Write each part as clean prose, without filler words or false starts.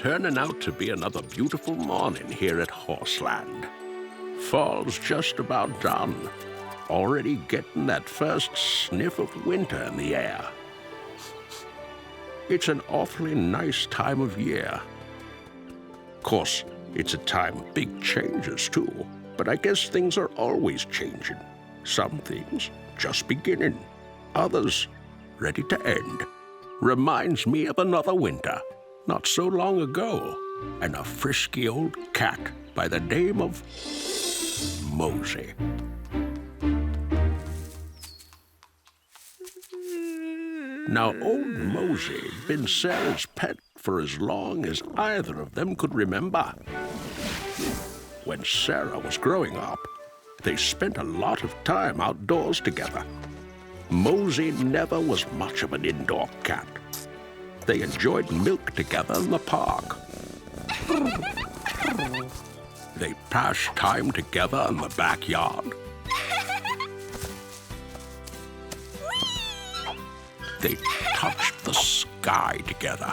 turning out to be another beautiful morning here at Horseland. Fall's just about done. Already getting that first sniff of winter in the air. It's an awfully nice time of year. Of course, it's a time of big changes too, but I guess things are always changing. Some things just beginning, others ready to end. Reminds me of another winter, not so long ago, and a frisky old cat by the name of Mosy. Now, old Mosy had been Sarah's pet for as long as either of them could remember. When Sarah was growing up, they spent a lot of time outdoors together. Mosy never was much of an indoor cat. They enjoyed milk together in the park. They passed time together in the backyard. They touched the sky together.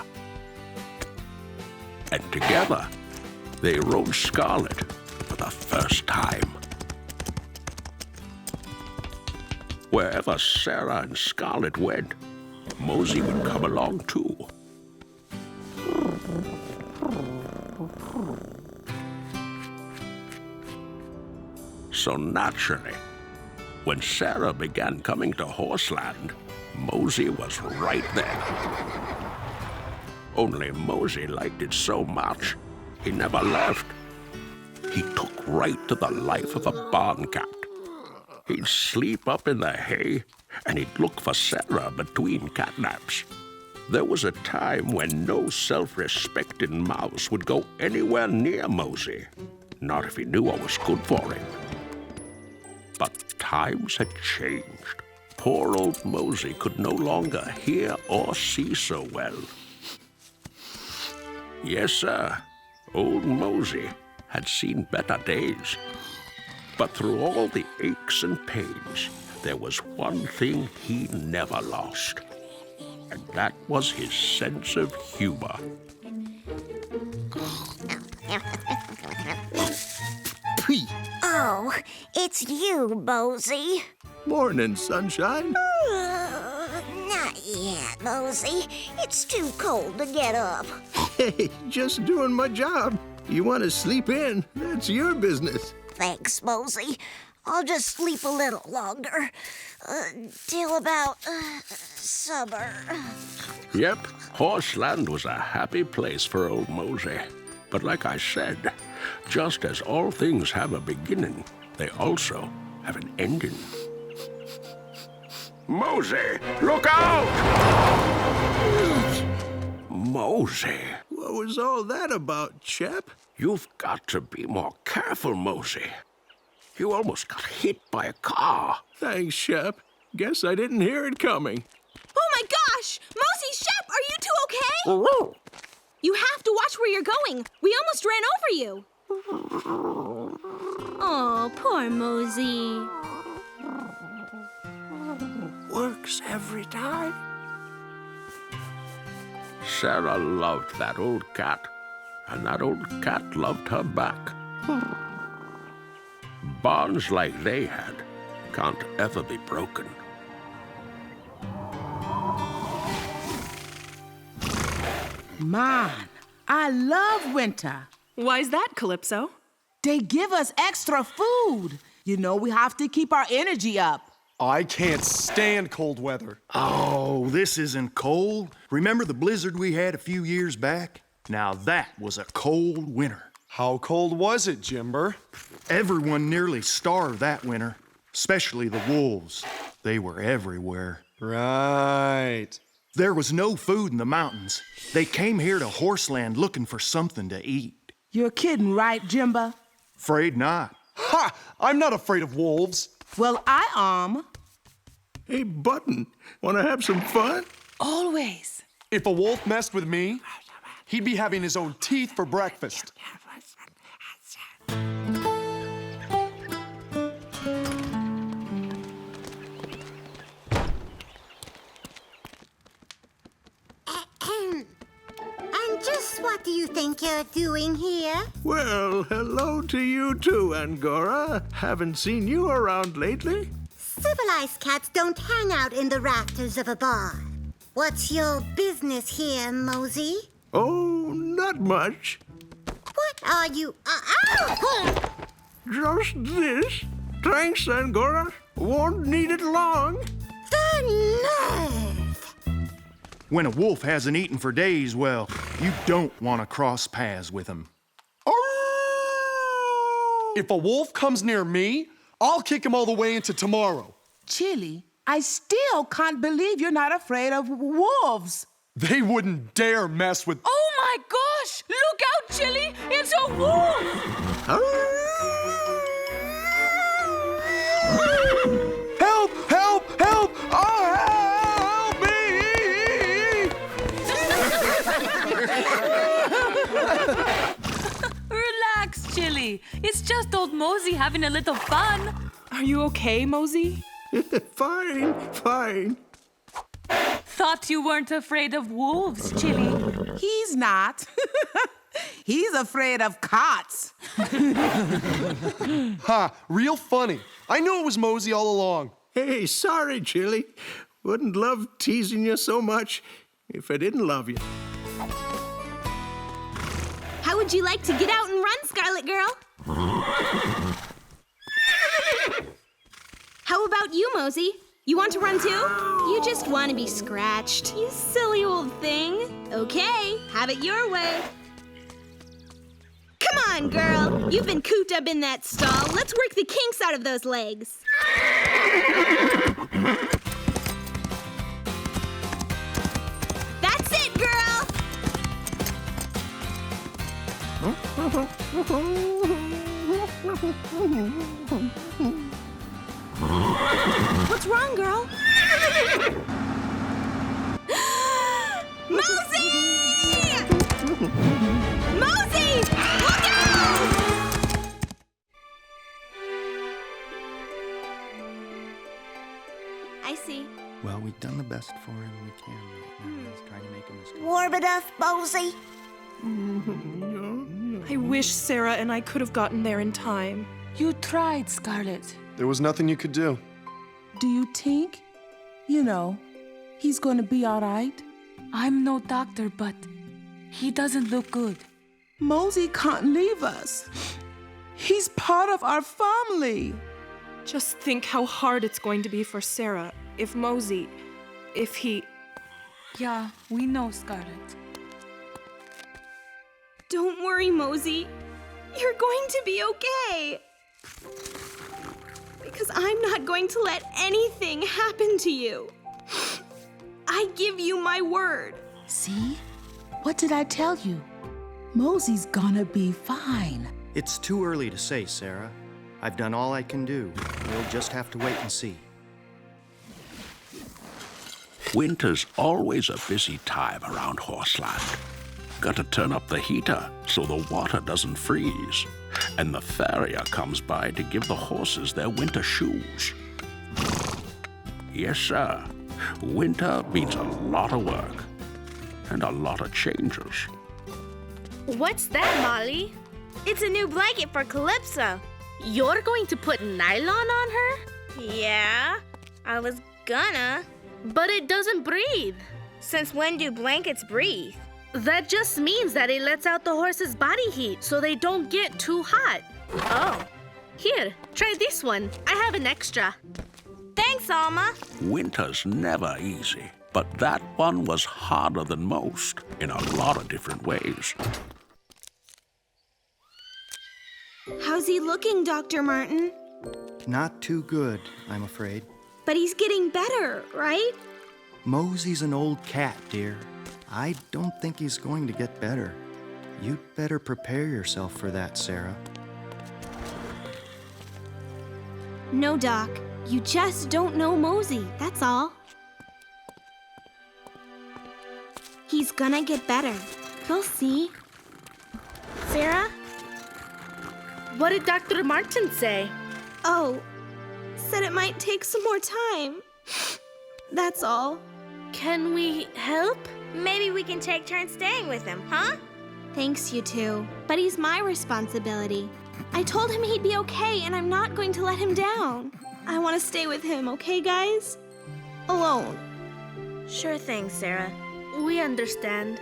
And together, they rode Scarlet for the first time. Wherever Sarah and Scarlet went, Mosy would come along too. So naturally, when Sarah began coming to Horseland, Mosy was right there. Only Mosy liked it so much, he never left. He took right to the life of a barn cat. He'd sleep up in the hay, and he'd look for Sarah between cat naps. There was a time when no self-respecting mouse would go anywhere near Mosy, not if he knew what was good for him. But times had changed. Poor old Mosy could no longer hear or see so well. Yes, sir, old Mosy had seen better days. But through all the aches and pains, there was one thing he never lost, and that was his sense of humor. Oh, it's you, Mosy. Morning, sunshine. Not yet, Mosy. It's too cold to get up. Hey, just doing my job. You want to sleep in? That's your business. Thanks, Mosy. I'll just sleep a little longer. Till about summer. Yep, Horseland was a happy place for old Mosy. But like I said, just as all things have a beginning, they also have an ending. Mosy, look out! Mosy. What was all that about, Shep? You've got to be more careful, Mosy. You almost got hit by a car. Thanks, Shep. Guess I didn't hear it coming. Oh my gosh! Mosy, Shep, are you two okay? You have to watch where you're going. We almost ran over you. Oh, poor Mosy. Works every time. Sarah loved that old cat, and that old cat loved her back. Bonds like they had can't ever be broken. Man, I love winter. Why's that, Calypso? They give us extra food. You know, we have to keep our energy up. I can't stand cold weather. Oh, this isn't cold. Remember the blizzard we had a few years back? Now that was a cold winter. How cold was it, Jimber? Everyone nearly starved that winter, especially the wolves. They were everywhere. Right. There was no food in the mountains. They came here to Horseland looking for something to eat. You're kidding, right, Jimba? Afraid not. Ha! I'm not afraid of wolves. Well, I am. Hey, Button, want to have some fun? Always. If a wolf messed with me, he'd be having his own teeth for breakfast. I'm just what do you think you're doing here? Well, hello to you too, Angora. Haven't seen you around lately. Civilized cats don't hang out in the rafters of a barn. What's your business here, Mosy? Oh, not much. What are you... Ow! Just this. Thanks, Angora. Won't need it long. The nerve! When a wolf hasn't eaten for days, well, you don't want to cross paths with him. If a wolf comes near me, I'll kick him all the way into tomorrow. Chili, I still can't believe you're not afraid of wolves. They wouldn't dare mess with... Oh my gosh! Look out, Chili! It's a wolf! Help! Help! Help! Oh, help me! Relax, Chili. It's just old Mosey having a little fun. Are you okay, Mosey? Fine, fine. Thought you weren't afraid of wolves, Chili. He's not. He's afraid of cats. Ha! Real funny. I knew it was Mosey all along. Hey, sorry, Chili. Wouldn't love teasing you so much if I didn't love you. How would you like to get out and run, Scarlet Girl? How about you, Mosey? You want to run too? You just want to be scratched, you silly old thing. Okay, have it your way. Come on, girl. You've been cooped up in that stall. Let's work the kinks out of those legs. That's it, girl. What's wrong, girl? Mosey! Mosey! Look out! I see. Well, we've done the best for him we can right now. Let's try to make him as Warm enough, Mosey? I wish Sarah and I could have gotten there in time. You tried, Scarlet. There was nothing you could do. Do you think, he's going to be all right? I'm no doctor, but he doesn't look good. Mosey can't leave us. He's part of our family. Just think how hard it's going to be for Sarah if Mosey, if he... Yeah, we know, Scarlet. Don't worry, Mosey. You're going to be okay. Because I'm not going to let anything happen to you. I give you my word. See? What did I tell you? Mosey's gonna be fine. It's too early to say, Sarah. I've done all I can do. We'll just have to wait and see. Winter's always a busy time around Horseland. Got to turn up the heater so the water doesn't freeze. And the farrier comes by to give the horses their winter shoes. Yes, sir. Winter means a lot of work. And a lot of changes. What's that, Molly? It's a new blanket for Calypso. You're going to put nylon on her? Yeah, I was gonna. But it doesn't breathe. Since when do blankets breathe? That just means that it lets out the horse's body heat so they don't get too hot. Oh, here, try this one. I have an extra. Thanks, Elma. Winter's never easy, but that one was harder than most in a lot of different ways. How's he looking, Dr. Martin? Not too good, I'm afraid. But he's getting better, right? Mosey's an old cat, dear. I don't think he's going to get better. You'd better prepare yourself for that, Sarah. No, Doc. You just don't know Mosey, that's all. He's gonna get better. You'll see. Sarah? What did Dr. Martin say? Oh, said it might take some more time. That's all. Can we help? Maybe we can take turns staying with him, huh? Thanks, you two. But he's my responsibility. I told him he'd be okay, and I'm not going to let him down. I want to stay with him, okay, guys? Alone. Sure thing, Sarah. We understand.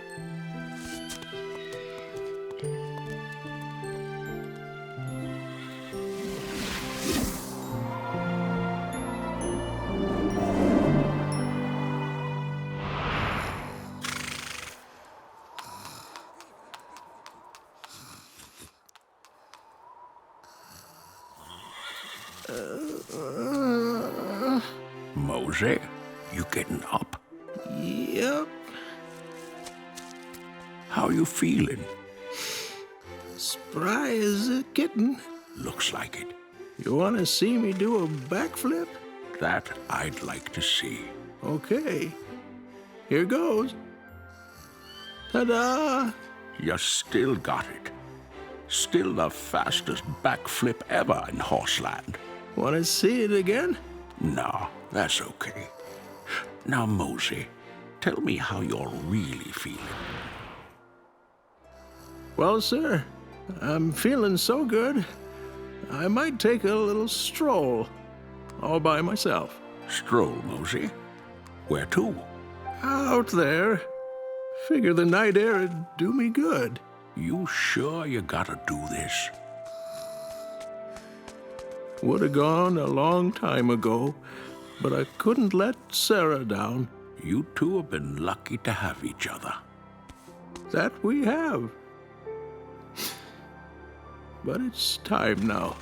Mosey, you getting up? Yep. How you feeling? Spry as a kitten. Looks like it. You want to see me do a backflip? That I'd like to see. Okay. Here goes. Ta-da! You still got it. Still the fastest backflip ever in Horseland. Want to see it again? No, that's okay. Now, Mosey, tell me how you're really feeling. Well, sir, I'm feeling so good, I might take a little stroll all by myself. Stroll, Mosey? Where to? Out there. Figure the night air'd do me good. You sure you gotta do this? Would have gone a long time ago, but I couldn't let Sarah down. You two have been lucky to have each other. That we have. But it's time now.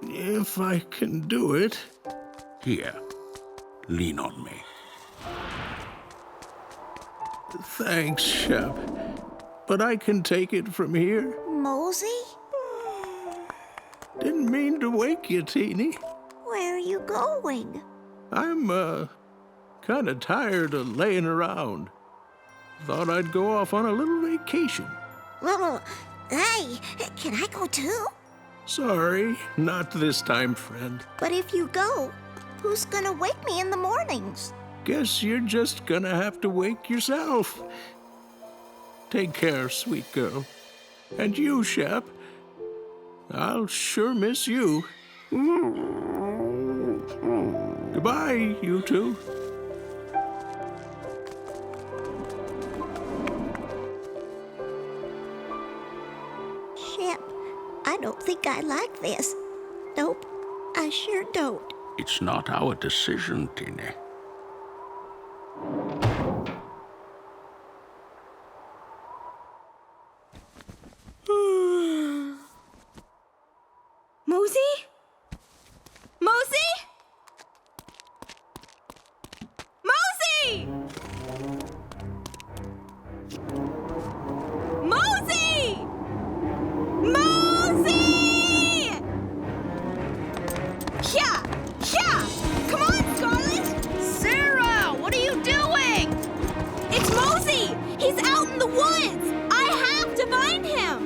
If I can do it. Here, lean on me. Thanks, Shep. But I can take it from here. Mosey? Didn't mean to wake you, Teeny. Where are you going? I'm, kind of tired of laying around. Thought I'd go off on a little vacation. Well, hey, can I go too? Sorry, not this time, friend. But if you go, who's gonna wake me in the mornings? Guess you're just gonna have to wake yourself. Take care, sweet girl. And you, Shep. I'll sure miss you. Goodbye, you two. Shep, I don't think I like this. Nope, I sure don't. It's not our decision, Teeny. Mosey? Mosey? Mosey! Mosey! Mosey! Yeah! Yeah! Come on, Scarlet! Sarah, what are you doing? It's Mosey! He's out in the woods! I have to find him!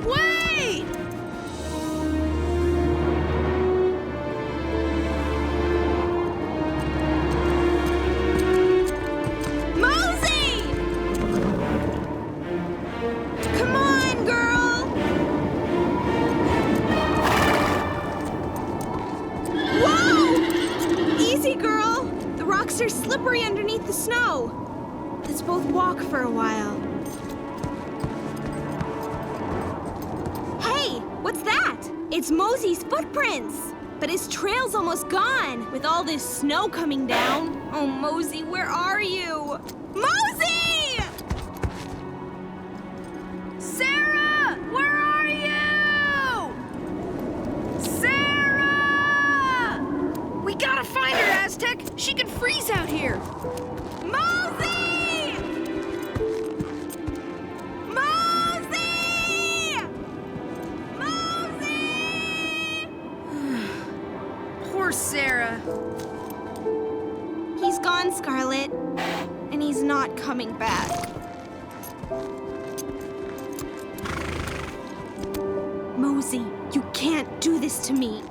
Wait! Mosey! Come on, girl! Whoa! Easy, girl! The rocks are slippery underneath the snow. Let's both walk for a while. Hey, what's that? It's Mosey's footprints. But his trail's almost gone with all this snow coming down. Oh, Mosey, where are you? Mosey! Sarah, where are you? Sarah! We gotta find her, Aztec. She could freeze out here. Mosey! Mosey! Mosey! Poor Sarah. He's gone, Scarlet, and he's not coming back. Mosey, you can't do this to me.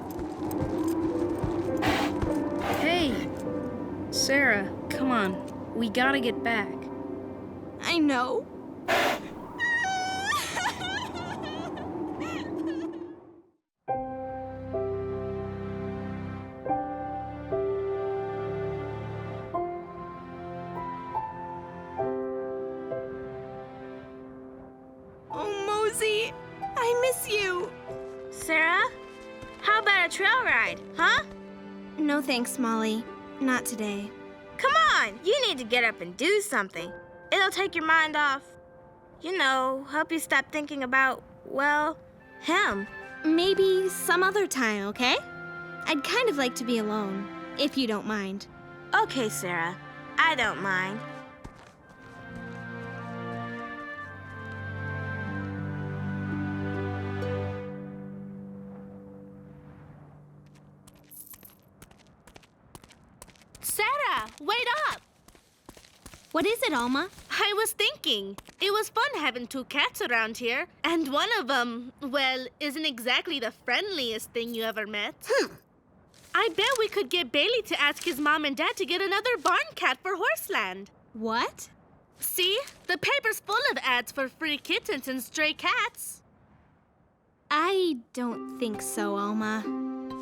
Hey, Sarah, come on. We gotta get back. I know. Oh, Mosey, I miss you. Sarah, how about a trail ride, huh? No thanks, Molly. Not today. Come on, you need to get up and do something. It'll take your mind off. You know, help you stop thinking about, well, him. Maybe some other time, okay? I'd kind of like to be alone, if you don't mind. Okay, Sarah, I don't mind. Sarah, wait up! What is it, Elma? I was thinking, it was fun having two cats around here, and one of them, well, isn't exactly the friendliest thing you ever met. I bet we could get Bailey to ask his mom and dad to get another barn cat for Horseland. What? See? The paper's full of ads for free kittens and stray cats. I don't think so, Elma.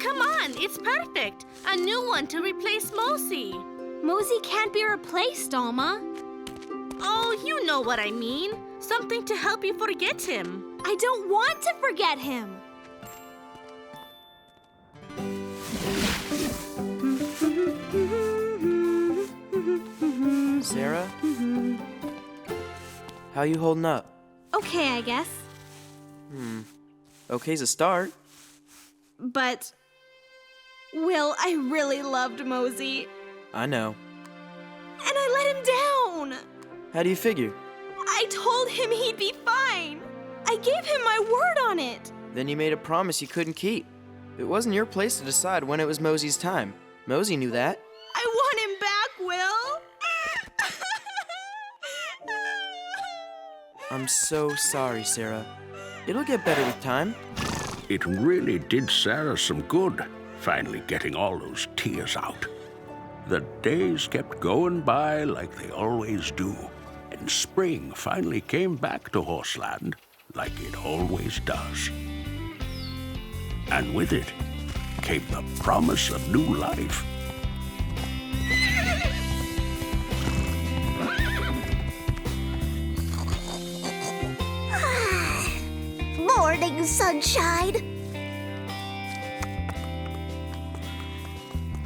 Come on, it's perfect. A new one to replace Mosy. Mosey can't be replaced, Elma. Oh, you know what I mean. Something to help you forget him. I don't want to forget him. Sarah? How you holding up? Okay, I guess. Okay's a start. But, Will, I really loved Mosey. I know. And I let him down. How do you figure? I told him he'd be fine. I gave him my word on it. Then you made a promise you couldn't keep. It wasn't your place to decide when it was Mosey's time. Mosey knew that. I want him back, Will. I'm so sorry, Sarah. It'll get better with time. It really did Sarah some good, finally getting all those tears out. The days kept going by like they always do, and spring finally came back to Horseland like it always does. And with it came the promise of new life. Morning sunshine.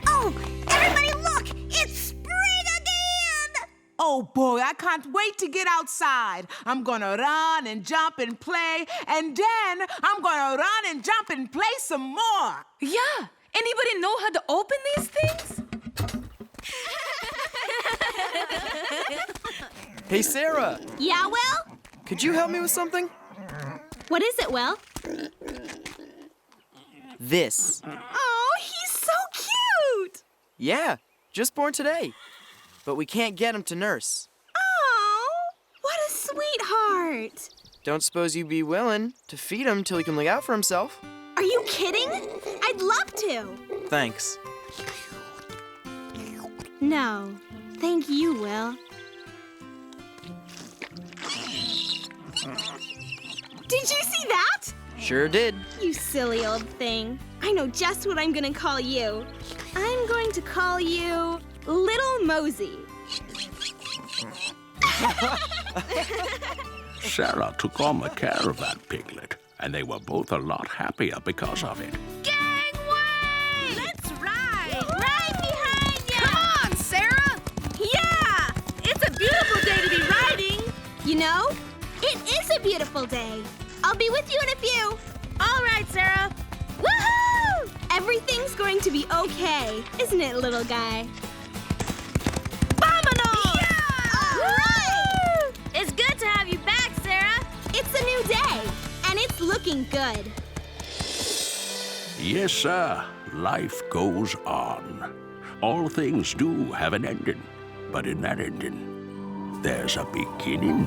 Oh, everybody look! It's spring again! Oh boy, I can't wait to get outside. I'm gonna run and jump and play, and then I'm gonna run and jump and play some more. Yeah! Anybody know how to open these things? Hey, Sarah! Yeah, Will? Could you help me with something? What is it, Will? This. Oh, he's so cute! Yeah, just born today. But we can't get him to nurse. Oh, what a sweetheart. Don't suppose you'd be willing to feed him till he can look out for himself? Are you kidding? I'd love to. Thanks. No, thank you, Will. Did you see that? Sure did. You silly old thing. I know just what I'm gonna call you. I'm going to call you Little Mosey. Sarah took on the care of that piglet, and they were both a lot happier because of it. Gangway! Let's ride! Right behind you! Come on, Sarah! Yeah! It's a beautiful day to be riding! You know, it is a beautiful day. I'll be with you in a few. All right, Sarah. Woohoo! Everything's going to be okay, isn't it, little guy? Vámonos! All right! It's good to have you back, Sarah. It's a new day, and it's looking good. Yes, sir. Life goes on. All things do have an ending, but in that ending, there's a beginning.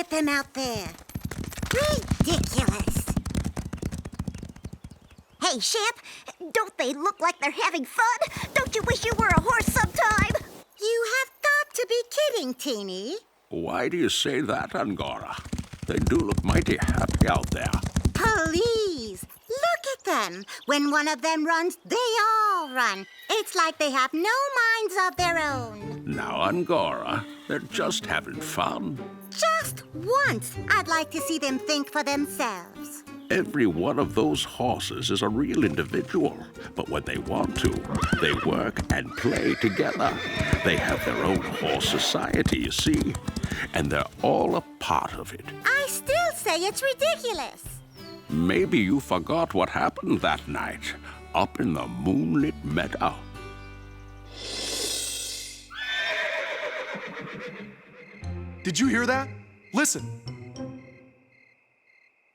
get them out there. Ridiculous. Hey, Shep, don't they look like they're having fun? Don't you wish you were a horse sometime? You have got to be kidding, Teeny. Why do you say that, Angora? They do look mighty happy out there. Please, look at them. When one of them runs, they all run. It's like they have no minds of their own. Now, Angora, they're just having fun. Just once, I'd like to see them think for themselves. Every one of those horses is a real individual, but when they want to, they work and play together. They have their own horse society, you see, and they're all a part of it. I still say it's ridiculous. Maybe you forgot what happened that night up in the moonlit meadow. Did you hear that? Listen.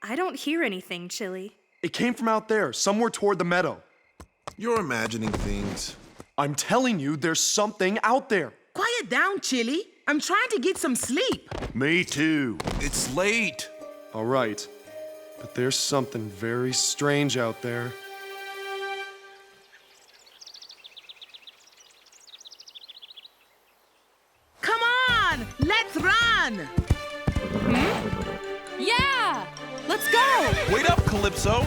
I don't hear anything, Chili. It came from out there, somewhere toward the meadow. You're imagining things. I'm telling you, there's something out there. Quiet down, Chili. I'm trying to get some sleep. Me too. It's late. All right, but there's something very strange out there. Come on, let's run. Yeah! Let's go! Wait up, Calypso.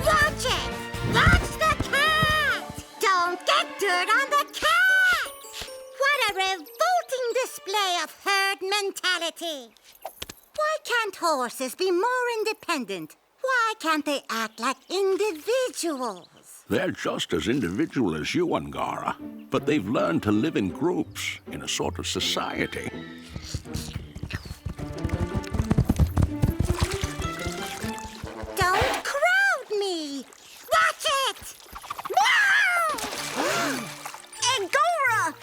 Watch it! Watch the cat! Don't get dirt on the cat! What a revolting display of herd mentality! Why can't horses be more independent? Why can't they act like individuals? They're just as individual as you, Angora, but they've learned to live in groups, in a sort of society. Don't crowd me! Watch it! No! Angora!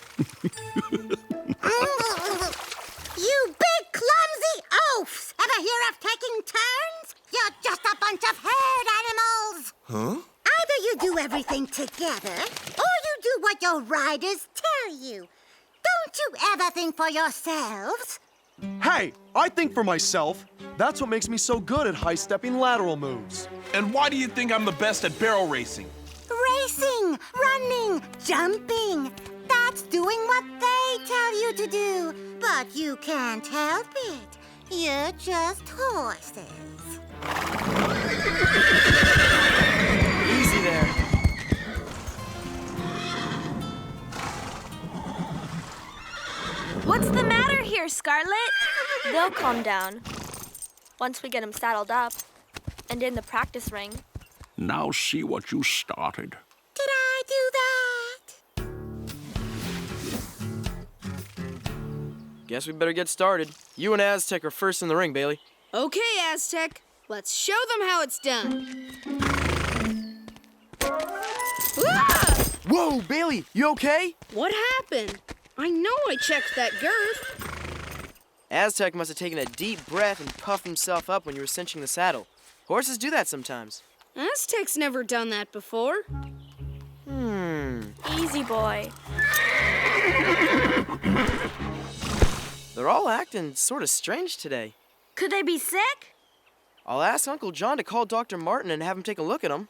You big clumsy oafs! Ever hear of taking turns? You're just a bunch of herd animals! Huh? Either you do everything together, or you do what your riders tell you. Don't you ever think for yourselves? Hey, I think for myself. That's what makes me so good at high-stepping lateral moves. And why do you think I'm the best at barrel racing? Racing, running, jumping. That's doing what they tell you to do. But you can't help it. You're just horses. Easy there. What's the matter here, Scarlet? They'll calm down once we get them saddled up and in the practice ring. Now see what you started. Did I do that? Guess we better get started. You and Aztec are first in the ring, Bailey. Okay, Aztec. Let's show them how it's done. Ah! Whoa, Bailey, you okay? What happened? I know I checked that girth. Aztec must have taken a deep breath and puffed himself up when you were cinching the saddle. Horses do that sometimes. Aztec's never done that before. Easy, boy. They're all acting sort of strange today. Could they be sick? I'll ask Uncle John to call Dr. Martin and have him take a look at them.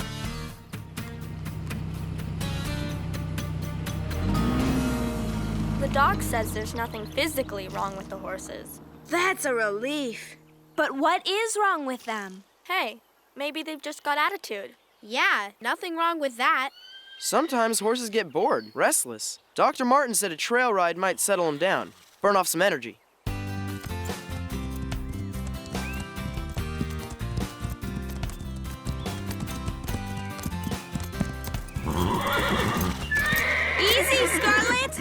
The doc says there's nothing physically wrong with the horses. That's a relief. But what is wrong with them? Hey, maybe they've just got attitude. Yeah, nothing wrong with that. Sometimes horses get bored, restless. Dr. Martin said a trail ride might settle them down, burn off some energy. Easy, Scarlet!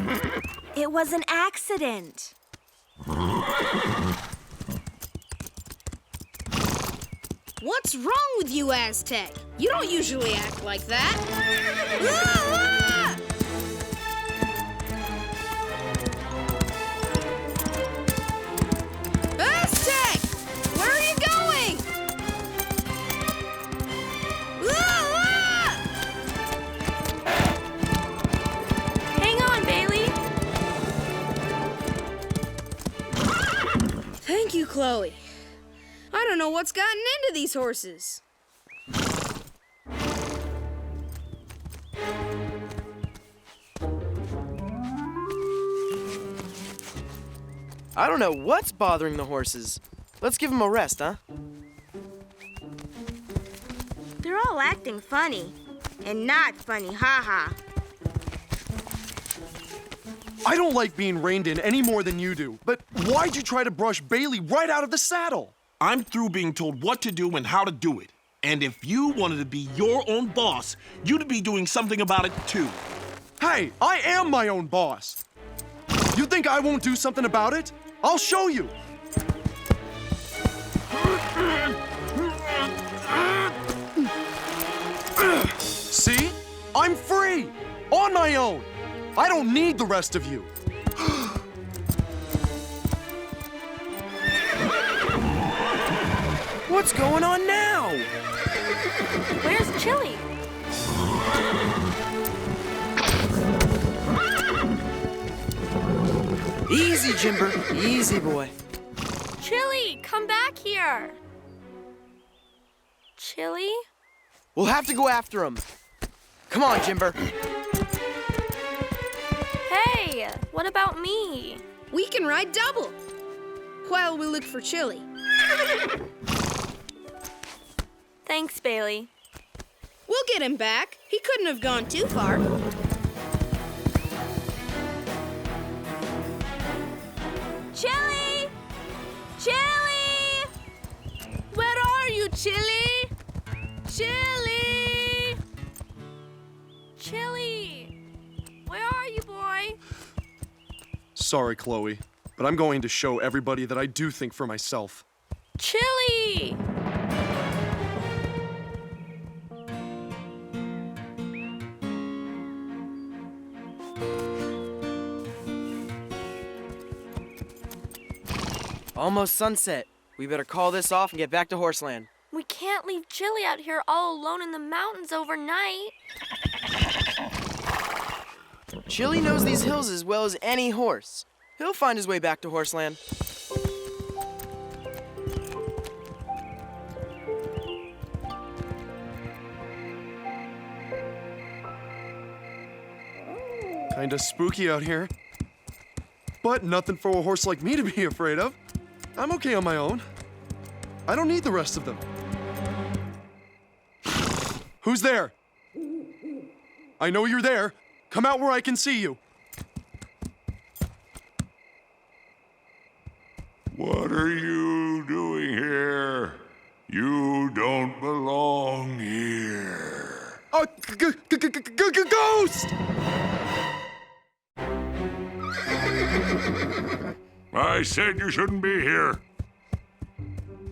It was an accident. What's wrong with you, Aztec? You don't usually act like that. Aztec! Where are you going? Hang on, Bailey. Chloe. I don't know what's gotten into these horses. I don't know what's bothering the horses. Let's give them a rest, huh? They're all acting funny. And not funny, haha. I don't like being reined in any more than you do, but why'd you try to brush Bailey right out of the saddle? I'm through being told what to do and how to do it. And if you wanted to be your own boss, you'd be doing something about it too. Hey, I am my own boss. You think I won't do something about it? I'll show you. See? I'm free! On my own! I don't need the rest of you. What's going on now? Where's Chili? Easy, Jimber. Easy, boy. Chili, come back here. Chili? We'll have to go after him. Come on, Jimber. Hey, what about me? We can ride double while we look for Chili. Thanks, Bailey. We'll get him back. He couldn't have gone too far. Chili! Chili! Where are you, Chili? Chili! Chili! Where are you, boy? Sorry, Chloe, but I'm going to show everybody that I do think for myself. Chili! Almost sunset. We better call this off and get back to Horseland. We can't leave Chili out here all alone in the mountains overnight. Chili knows these hills as well as any horse. He'll find his way back to Horseland. Kinda spooky out here. But nothing for a horse like me to be afraid of. I'm okay on my own. I don't need the rest of them. Who's there? I know you're there. Come out where I can see you. What are you doing here? You don't belong here. A ghost! I said you shouldn't be here.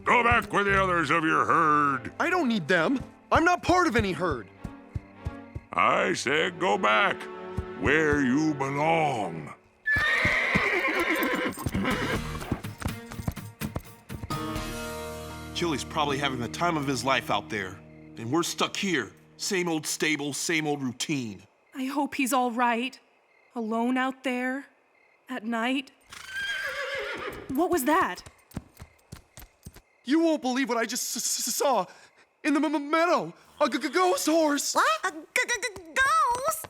Go back with the others of your herd. I don't need them. I'm not part of any herd. I said go back where you belong. Chili's probably having the time of his life out there. And we're stuck here. Same old stable, same old routine. I hope he's all right. Alone out there at night. What was that? You won't believe what I just saw in the meadow. A ghost horse. What? A ghost?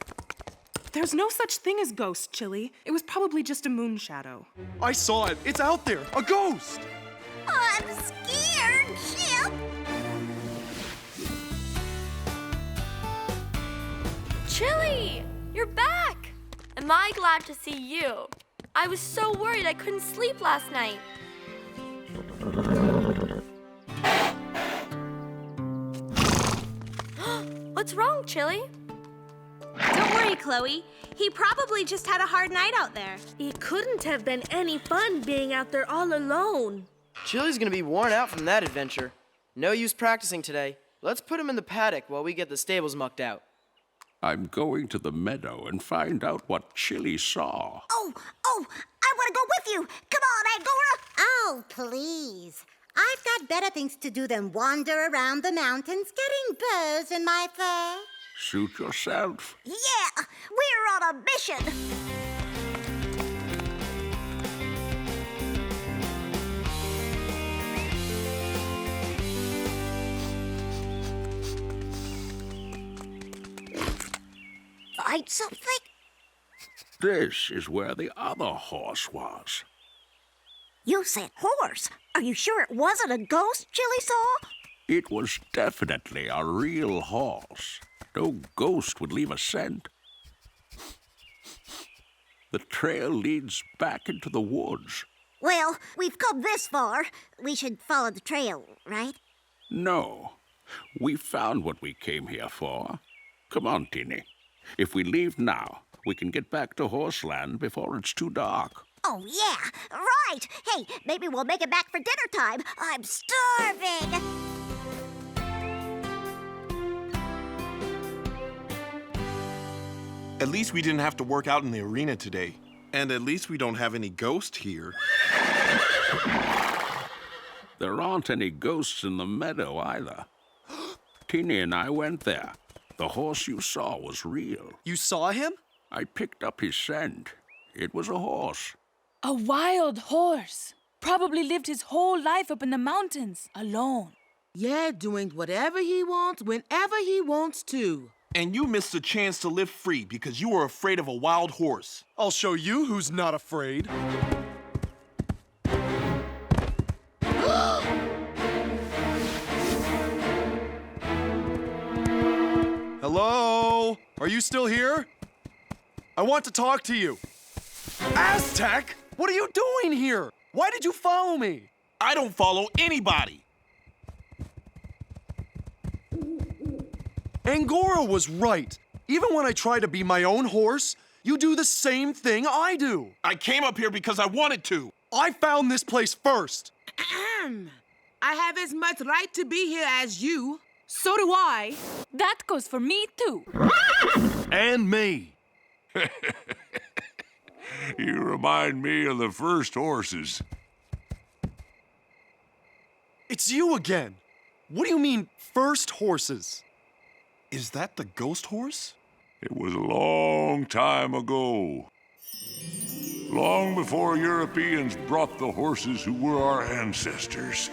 There's no such thing as ghost, Chili. It was probably just a moon shadow. I saw it. It's out there. A ghost. Oh, I'm scared, Shep. Chili! You're back! Am I glad to see you? I was so worried I couldn't sleep last night. What's wrong, Chili? Don't worry, Chloe. He probably just had a hard night out there. It couldn't have been any fun being out there all alone. Chili's gonna be worn out from that adventure. No use practicing today. Let's put him in the paddock while we get the stables mucked out. I'm going to the meadow and find out what Chili saw. Oh, I want to go with you. Come on, Angora. Oh, please. I've got better things to do than wander around the mountains getting burrs in my fur. Suit yourself. Yeah, we're on a mission. hide something? This is where the other horse was. You said horse. Are you sure it wasn't a ghost Chili saw? It was definitely a real horse. No ghost would leave a scent. The trail leads back into the woods. Well, we've come this far. We should follow the trail, right? No. We found what we came here for. Come on, Teeny. If we leave now, we can get back to Horseland before it's too dark. Oh, yeah, right. Hey, maybe we'll make it back for dinner time. I'm starving. At least we didn't have to work out in the arena today. And at least we don't have any ghosts here. There aren't any ghosts in the meadow either. Teeny and I went there. The horse you saw was real. You saw him? I picked up his scent. It was a horse. A wild horse. Probably lived his whole life up in the mountains, alone. Yeah, doing whatever he wants, whenever he wants to. And you missed a chance to live free because you were afraid of a wild horse. I'll show you who's not afraid. Hello? Are you still here? I want to talk to you. Aztec! What are you doing here? Why did you follow me? I don't follow anybody. Angora was right. Even when I try to be my own horse, you do the same thing I do. I came up here because I wanted to. I found this place first. I have as much right to be here as you. So do I. That goes for me, too. And me. You remind me of the first horses. It's you again. What do you mean, first horses? Is that the ghost horse? It was a long time ago. Long before Europeans brought the horses who were our ancestors.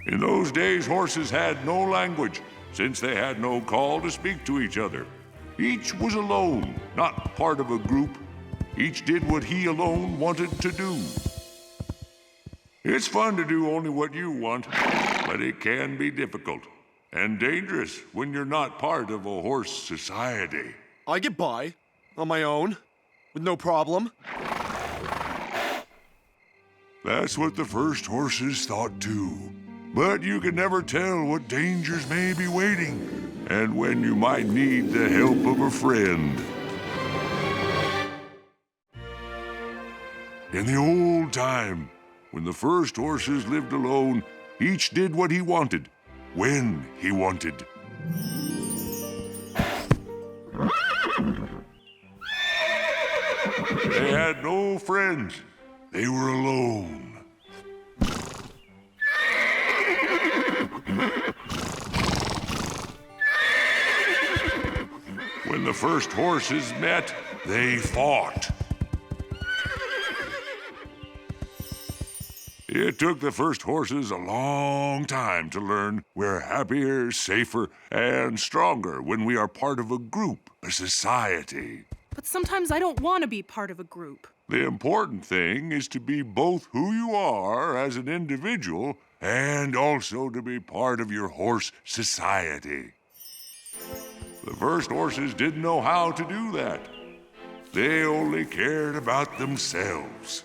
In those days, horses had no language, since they had no call to speak to each other. Each was alone, not part of a group. Each did what he alone wanted to do. It's fun to do only what you want, but it can be difficult and dangerous when you're not part of a horse society. I get by on my own with no problem. That's what the first horses thought too. But you can never tell what dangers may be waiting and when you might need the help of a friend. In the old time, when the first horses lived alone, each did what he wanted, when he wanted. They had no friends. They were alone. When the first horses met, they fought. It took the first horses a long time to learn we're happier, safer, and stronger when we are part of a group, a society. But sometimes I don't want to be part of a group. The important thing is to be both who you are as an individual and also to be part of your horse society. The first horses didn't know how to do that. They only cared about themselves.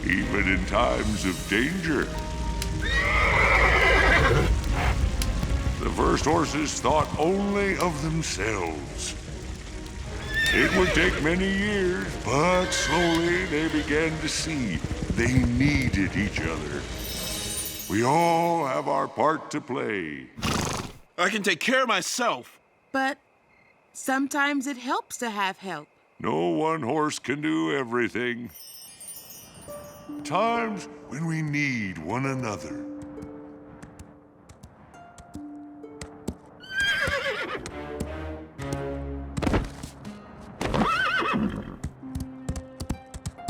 Even in times of danger. The first horses thought only of themselves. It would take many years, but slowly they began to see they needed each other. We all have our part to play. I can take care of myself. But sometimes it helps to have help. No one horse can do everything. Times when we need one another.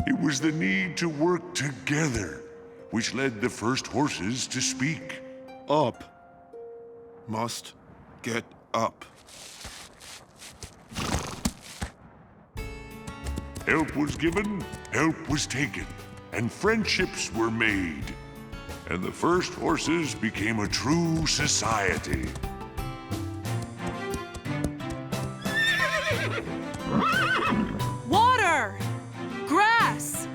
It was the need to work together which led the first horses to speak. Up. Must Get up. Help was given, help was taken, and friendships were made. And the first horses became a true society. Water! Grass!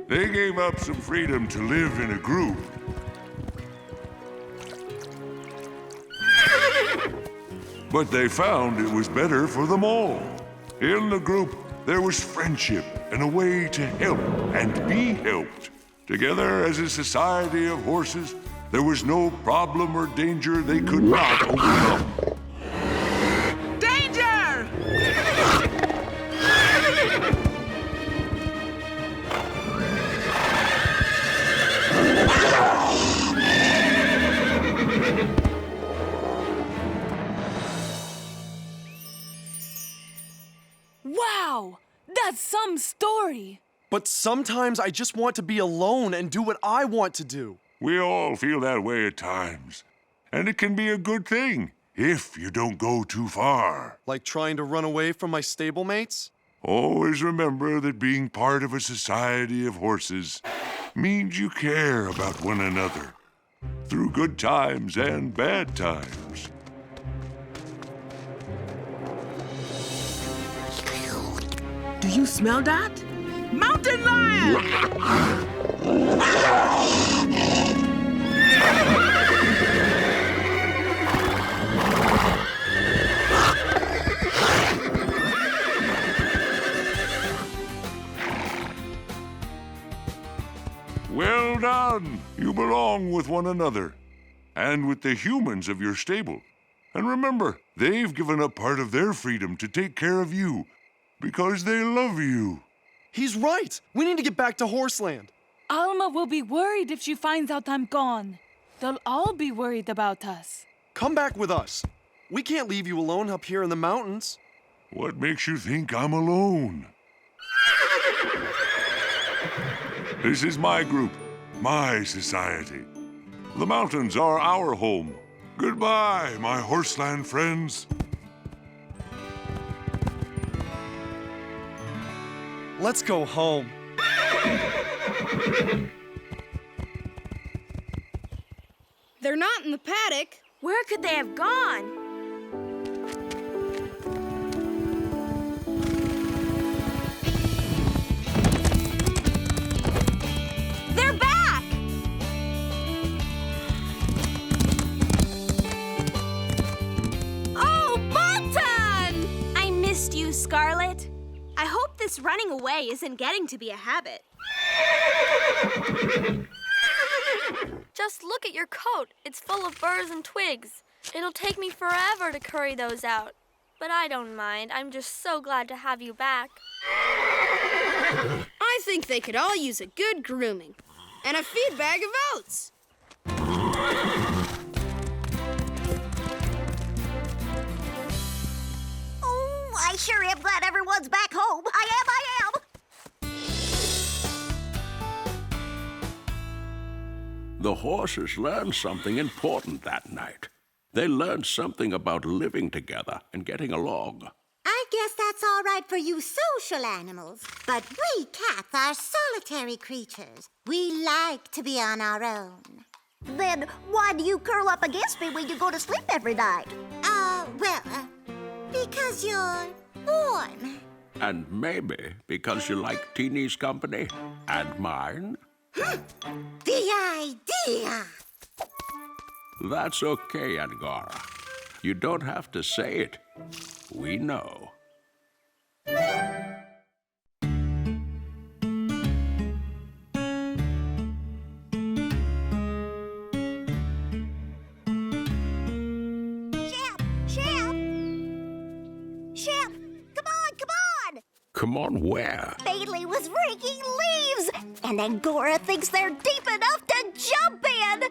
They gave up some freedom to live in a group. But they found it was better for them all. In the group, there was friendship and a way to help and be helped. Together as a society of horses, there was no problem or danger they could not overcome. Danger! Wow! That's some story! But sometimes I just want to be alone and do what I want to do. We all feel that way at times. And it can be a good thing if you don't go too far. Like trying to run away from my stablemates? Always remember that being part of a society of horses means you care about one another through good times and bad times. Do you smell that? Mountain lion! Well done! You belong with one another and with the humans of your stable. And remember, they've given up part of their freedom to take care of you because they love you. He's right. We need to get back to Horseland. Elma will be worried if she finds out I'm gone. They'll all be worried about us. Come back with us. We can't leave you alone up here in the mountains. What makes you think I'm alone? This is my group, my society. The mountains are our home. Goodbye, my Horseland friends. Let's go home. They're not in the paddock. Where could they have gone? They're back! Oh, Button! I missed you, Scarlet. I hope this running away isn't getting to be a habit. Just look at your coat. It's full of burrs and twigs. It'll take me forever to curry those out. But I don't mind. I'm just so glad to have you back. I think they could all use a good grooming. And a feed bag of oats. Oh, I sure am glad everyone's back home. I am. The horses learned something important that night. They learned something about living together and getting along. I guess that's all right for you social animals. But we cats are solitary creatures. We like to be on our own. Then why do you curl up against me when you go to sleep every night? Because you're warm. And maybe because you like Teeny's company and mine. The idea! That's okay, Angora. You don't have to say it. We know. Shep, come on! Come on, where? Bailey was raking leaves, and Angora thinks they're deep enough to jump in.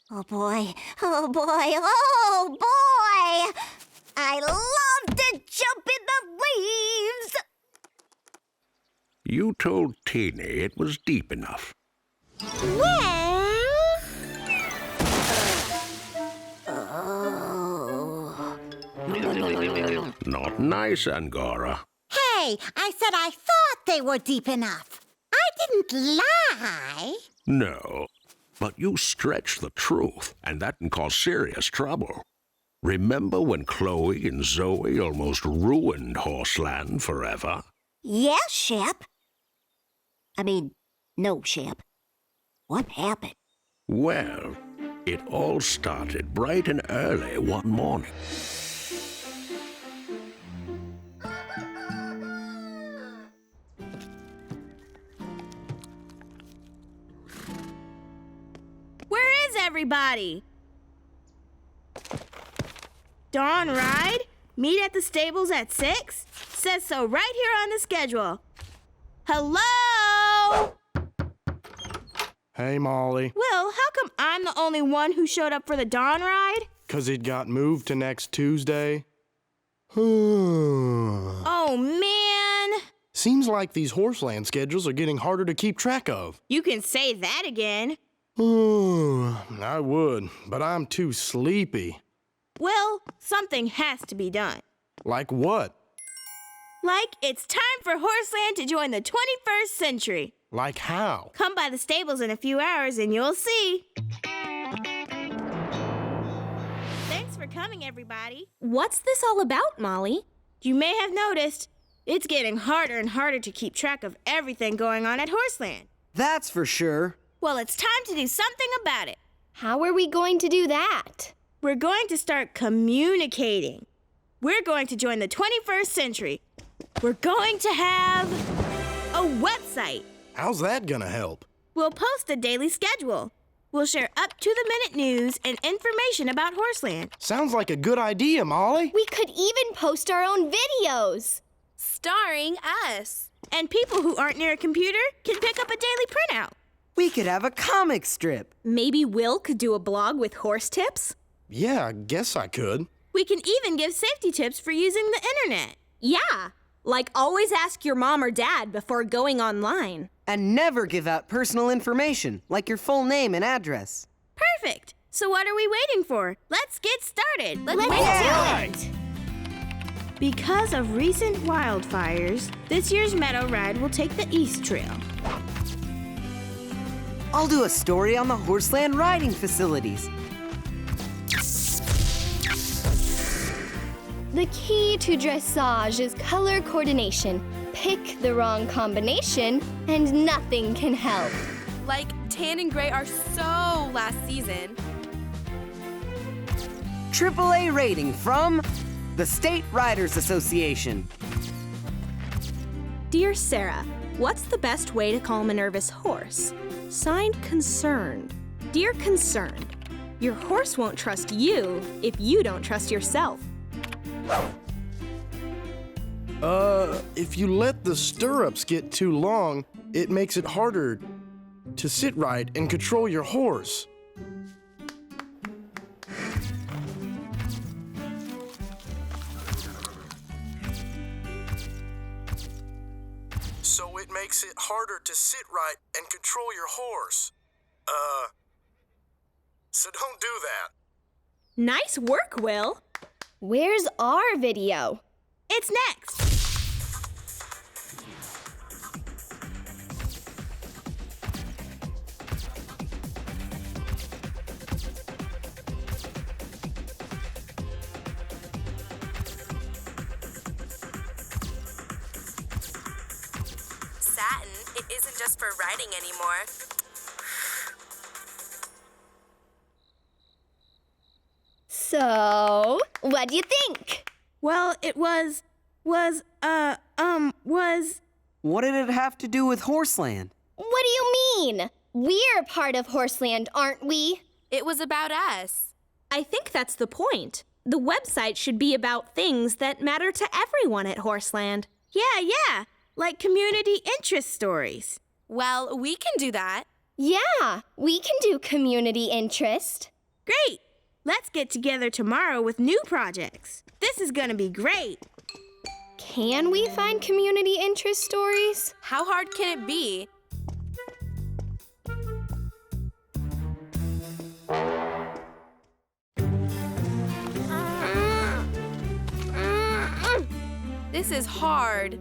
Oh boy. I love to jump in the leaves. You told Teeny it was deep enough. Well... Not nice, Angora. Hey, I said I thought they were deep enough. I didn't lie. No, but you stretched the truth, and that can cause serious trouble. Remember when Chloe and Zoe almost ruined Horseland forever? Yes, Shep. No, Shep. What happened? Well, it all started bright and early one morning. Where is everybody? Dawn ride? Meet at the stables at 6? Says so right here on the schedule. Hello? Hey, Molly. Will, how come I'm the only one who showed up for the Dawn ride? 'Cause it got moved to next Tuesday. Oh, man. Seems like these Horseland schedules are getting harder to keep track of. You can say that again. I would, but I'm too sleepy. Well, something has to be done. Like what? Like it's time for Horseland to join the 21st century. Like how? Come by the stables in a few hours and you'll see. Thanks for coming, everybody. What's this all about, Molly? You may have noticed, it's getting harder and harder to keep track of everything going on at Horseland. That's for sure. Well, it's time to do something about it. How are we going to do that? We're going to start communicating. We're going to join the 21st century. We're going to have a website. How's that gonna help? We'll post a daily schedule. We'll share up-to-the-minute news and information about Horseland. Sounds like a good idea, Molly. We could even post our own videos. Starring us. And people who aren't near a computer can pick up a daily printout. We could have a comic strip. Maybe Will could do a blog with horse tips? Yeah, I guess I could. We can even give safety tips for using the internet. Yeah, like always ask your mom or dad before going online. And never give out personal information, like your full name and address. Perfect. So what are we waiting for? Let's get started. Let's do it. Because of recent wildfires, this year's meadow ride will take the East Trail. I'll do a story on the Horseland riding facilities. The key to dressage is color coordination. Pick the wrong combination, and nothing can help. Like tan and gray are so last season. AAA rating from the State Riders Association. Dear Sarah, what's the best way to calm a nervous horse? Signed, Concerned. Dear Concerned, your horse won't trust you if you don't trust yourself. If you let the stirrups get too long, it makes it harder to sit right and control your horse. So it makes it harder to sit right and control your horse. So don't do that. Nice work, Will. Where's our video? It's next. Satin, it isn't just for riding anymore. So, what do you think? Well, it was. What did it have to do with Horseland? What do you mean? We're part of Horseland, aren't we? It was about us. I think that's the point. The website should be about things that matter to everyone at Horseland. Yeah. Like community interest stories. Well, we can do that. Yeah, we can do community interest. Great. Let's get together tomorrow with new projects. This is gonna be great. Can we find community interest stories? How hard can it be? This is hard.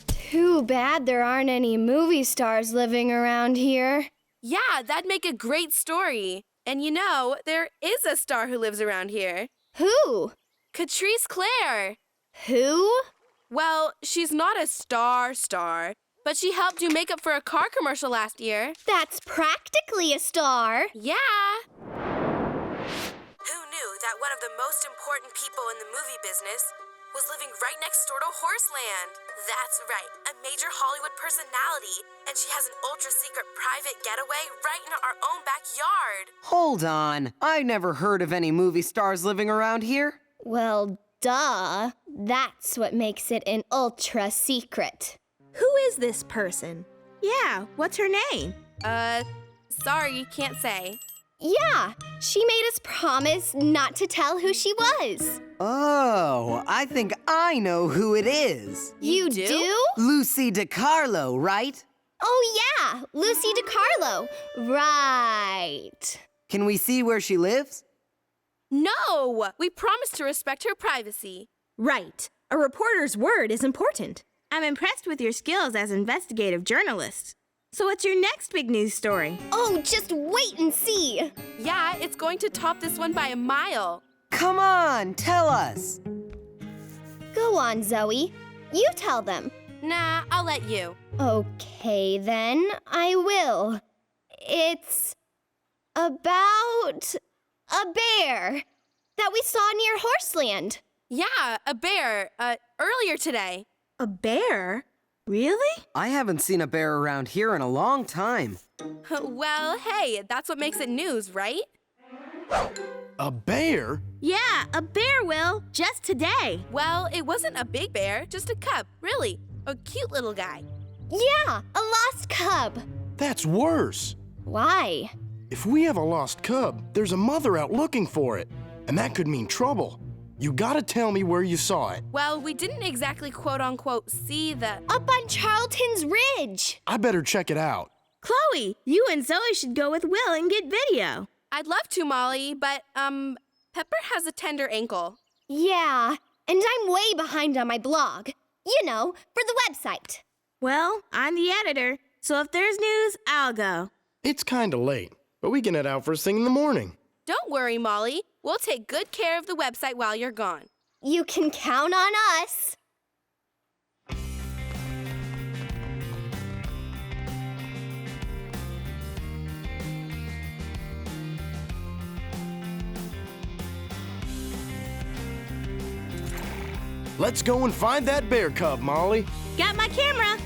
Too bad there aren't any movie stars living around here. Yeah, that'd make a great story. And you know, there is a star who lives around here. Who? Catrice Clare. Who? Well, she's not a star, but she helped do makeup for a car commercial last year. That's practically a star. Yeah. Who knew that one of the most important people in the movie business was living right next door to Horseland? That's right, a major Hollywood personality, and she has an ultra-secret private getaway right in our own backyard. Hold on. I never heard of any movie stars living around here. Well, duh. That's what makes it an ultra secret. Who is this person? Yeah, what's her name? Sorry, can't say. Yeah, she made us promise not to tell who she was. Oh, I think I know who it is. You do? Lucy DiCarlo, right? Oh, yeah, Lucy DiCarlo. Right. Can we see where she lives? No! We promised to respect her privacy. Right. A reporter's word is important. I'm impressed with your skills as investigative journalist. So what's your next big news story? Oh, just wait and see. Yeah, it's going to top this one by a mile. Come on, tell us. Go on, Zoe. You tell them. Nah, I'll let you. Okay, then. I will. It's about a bear that we saw near Horseland. Yeah, a bear, earlier today. A bear? Really? I haven't seen a bear around here in a long time. Well, hey, that's what makes it news, right? A bear? Yeah, a bear, Will. Just today. Well, it wasn't a big bear, just a cub, really. A cute little guy. Yeah, a lost cub. That's worse. Why? If we have a lost cub, there's a mother out looking for it. And that could mean trouble. You gotta tell me where you saw it. Well, we didn't exactly quote-unquote see the... Up on Charlton's Ridge. I better check it out. Chloe, you and Zoe should go with Will and get video. I'd love to, Molly, but, Pepper has a tender ankle. Yeah, and I'm way behind on my blog. You know, for the website. Well, I'm the editor, so if there's news, I'll go. It's kinda late, but we can head out first thing in the morning. Don't worry, Molly. We'll take good care of the website while you're gone. You can count on us. Let's go and find that bear cub, Molly. Got my camera.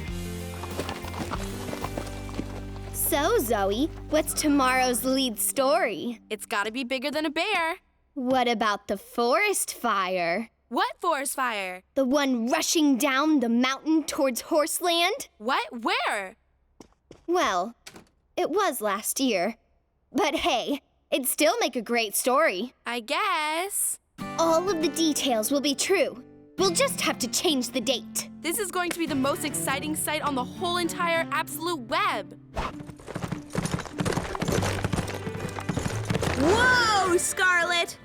So, Zoe, what's tomorrow's lead story? It's gotta be bigger than a bear. What about the forest fire? What forest fire? The one rushing down the mountain towards Horseland? What? Where? Well, it was last year. But hey, it'd still make a great story. I guess. All of the details will be true. We'll just have to change the date. This is going to be the most exciting site on the whole entire absolute web. Whoa, Scarlett!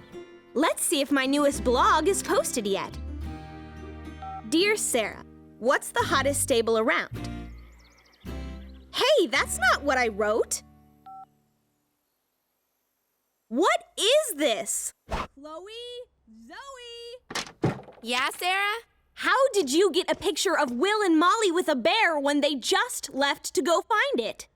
Let's see if my newest blog is posted yet. Dear Sarah, what's the hottest stable around? Hey, that's not what I wrote. What is this? Chloe? Zoe? Yeah, Sarah? How did you get a picture of Will and Molly with a bear when they just left to go find it?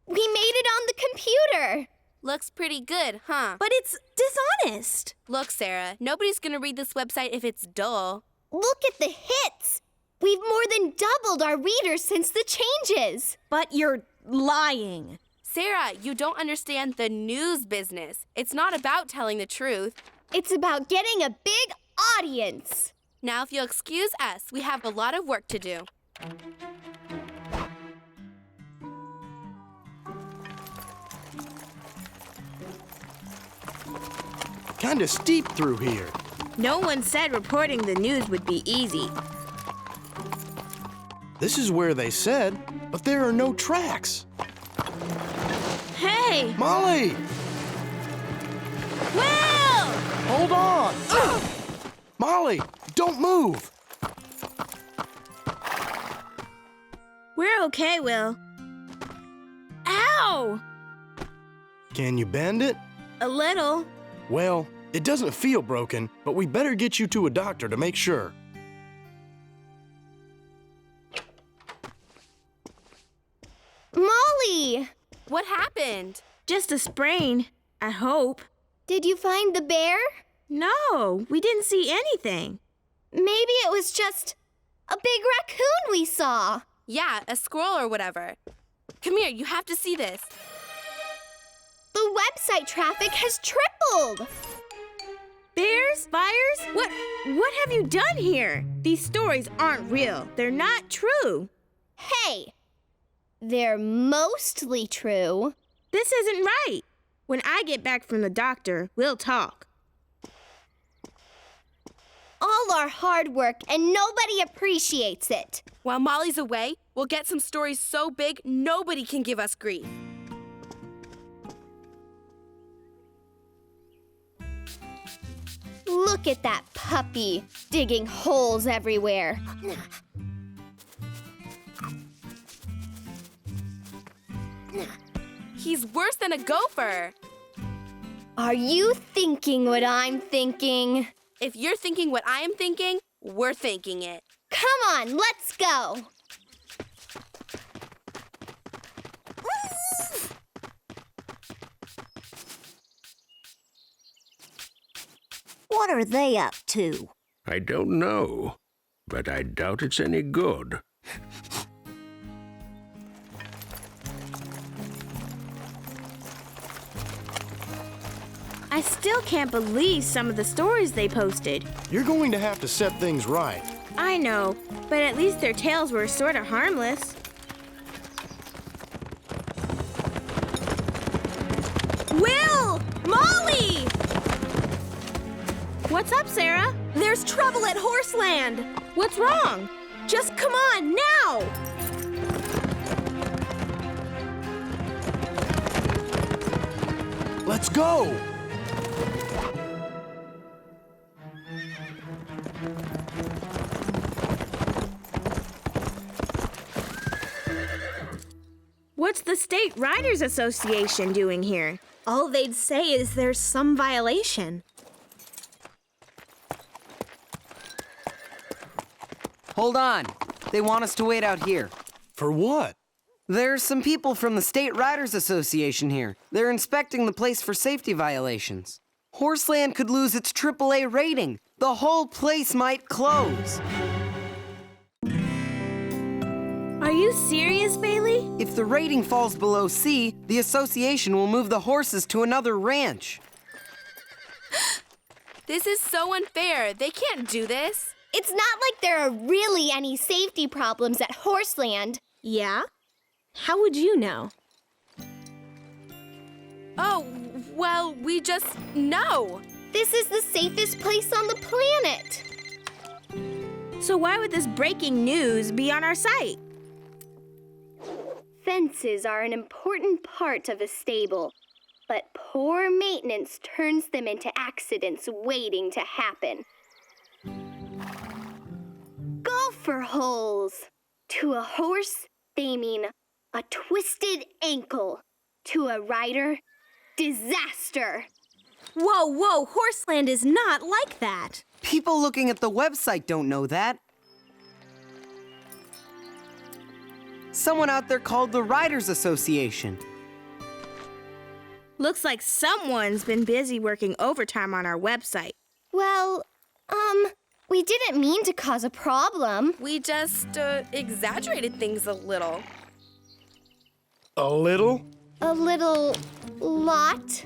We made it on the computer. Looks pretty good, huh? But it's dishonest. Look, Sarah, nobody's gonna read this website if it's dull. Look at the hits. We've more than doubled our readers since the changes. But you're lying. Sarah, you don't understand the news business. It's not about telling the truth. It's about getting a big audience. Now, if you'll excuse us, we have a lot of work to do. Kinda steep through here. No one said reporting the news would be easy. This is where they said, but there are no tracks. Hey! Molly! Will! Hold on! Molly, don't move! We're okay, Will. Ow! Can you bend it? A little. Well, it doesn't feel broken, but we better get you to a doctor to make sure. Molly! What happened? Just a sprain, I hope. Did you find the bear? No, we didn't see anything. Maybe it was just a big raccoon we saw. Yeah, a squirrel or whatever. Come here, you have to see this. The website traffic has tripled. Bears? Fires? What have you done here? These stories aren't real. They're not true. Hey, they're mostly true. This isn't right. When I get back from the doctor, we'll talk. All our hard work and nobody appreciates it. While Molly's away, we'll get some stories so big nobody can give us grief. Look at that puppy, digging holes everywhere. He's worse than a gopher. Are you thinking what I'm thinking? If you're thinking what I am thinking, we're thinking it. Come on, let's go. What are they up to? I don't know, but I doubt it's any good. I still can't believe some of the stories they posted. You're going to have to set things right. I know, but at least their tales were sort of harmless. Will! Molly! What's up, Sarah? There's trouble at Horseland. What's wrong? Just come on, now! Let's go! What's the State Riders Association doing here? All they'd say is there's some violation. Hold on. They want us to wait out here. For what? There's some people from the State Riders Association here. They're inspecting the place for safety violations. Horseland could lose its AAA rating. The whole place might close. Are you serious, Bailey? If the rating falls below C, the association will move the horses to another ranch. This is so unfair. They can't do this. It's not like there are really any safety problems at Horseland. Yeah? How would you know? Oh, well, we just know. This is the safest place on the planet. So why would this breaking news be on our site? Fences are an important part of a stable, but poor maintenance turns them into accidents waiting to happen. Gopher holes. To a horse, they mean a twisted ankle. To a rider, disaster. Whoa, Horseland is not like that. People looking at the website don't know that. Someone out there called the Riders Association. Looks like someone's been busy working overtime on our website. Well, we didn't mean to cause a problem. We just, exaggerated things a little. A little? A little lot.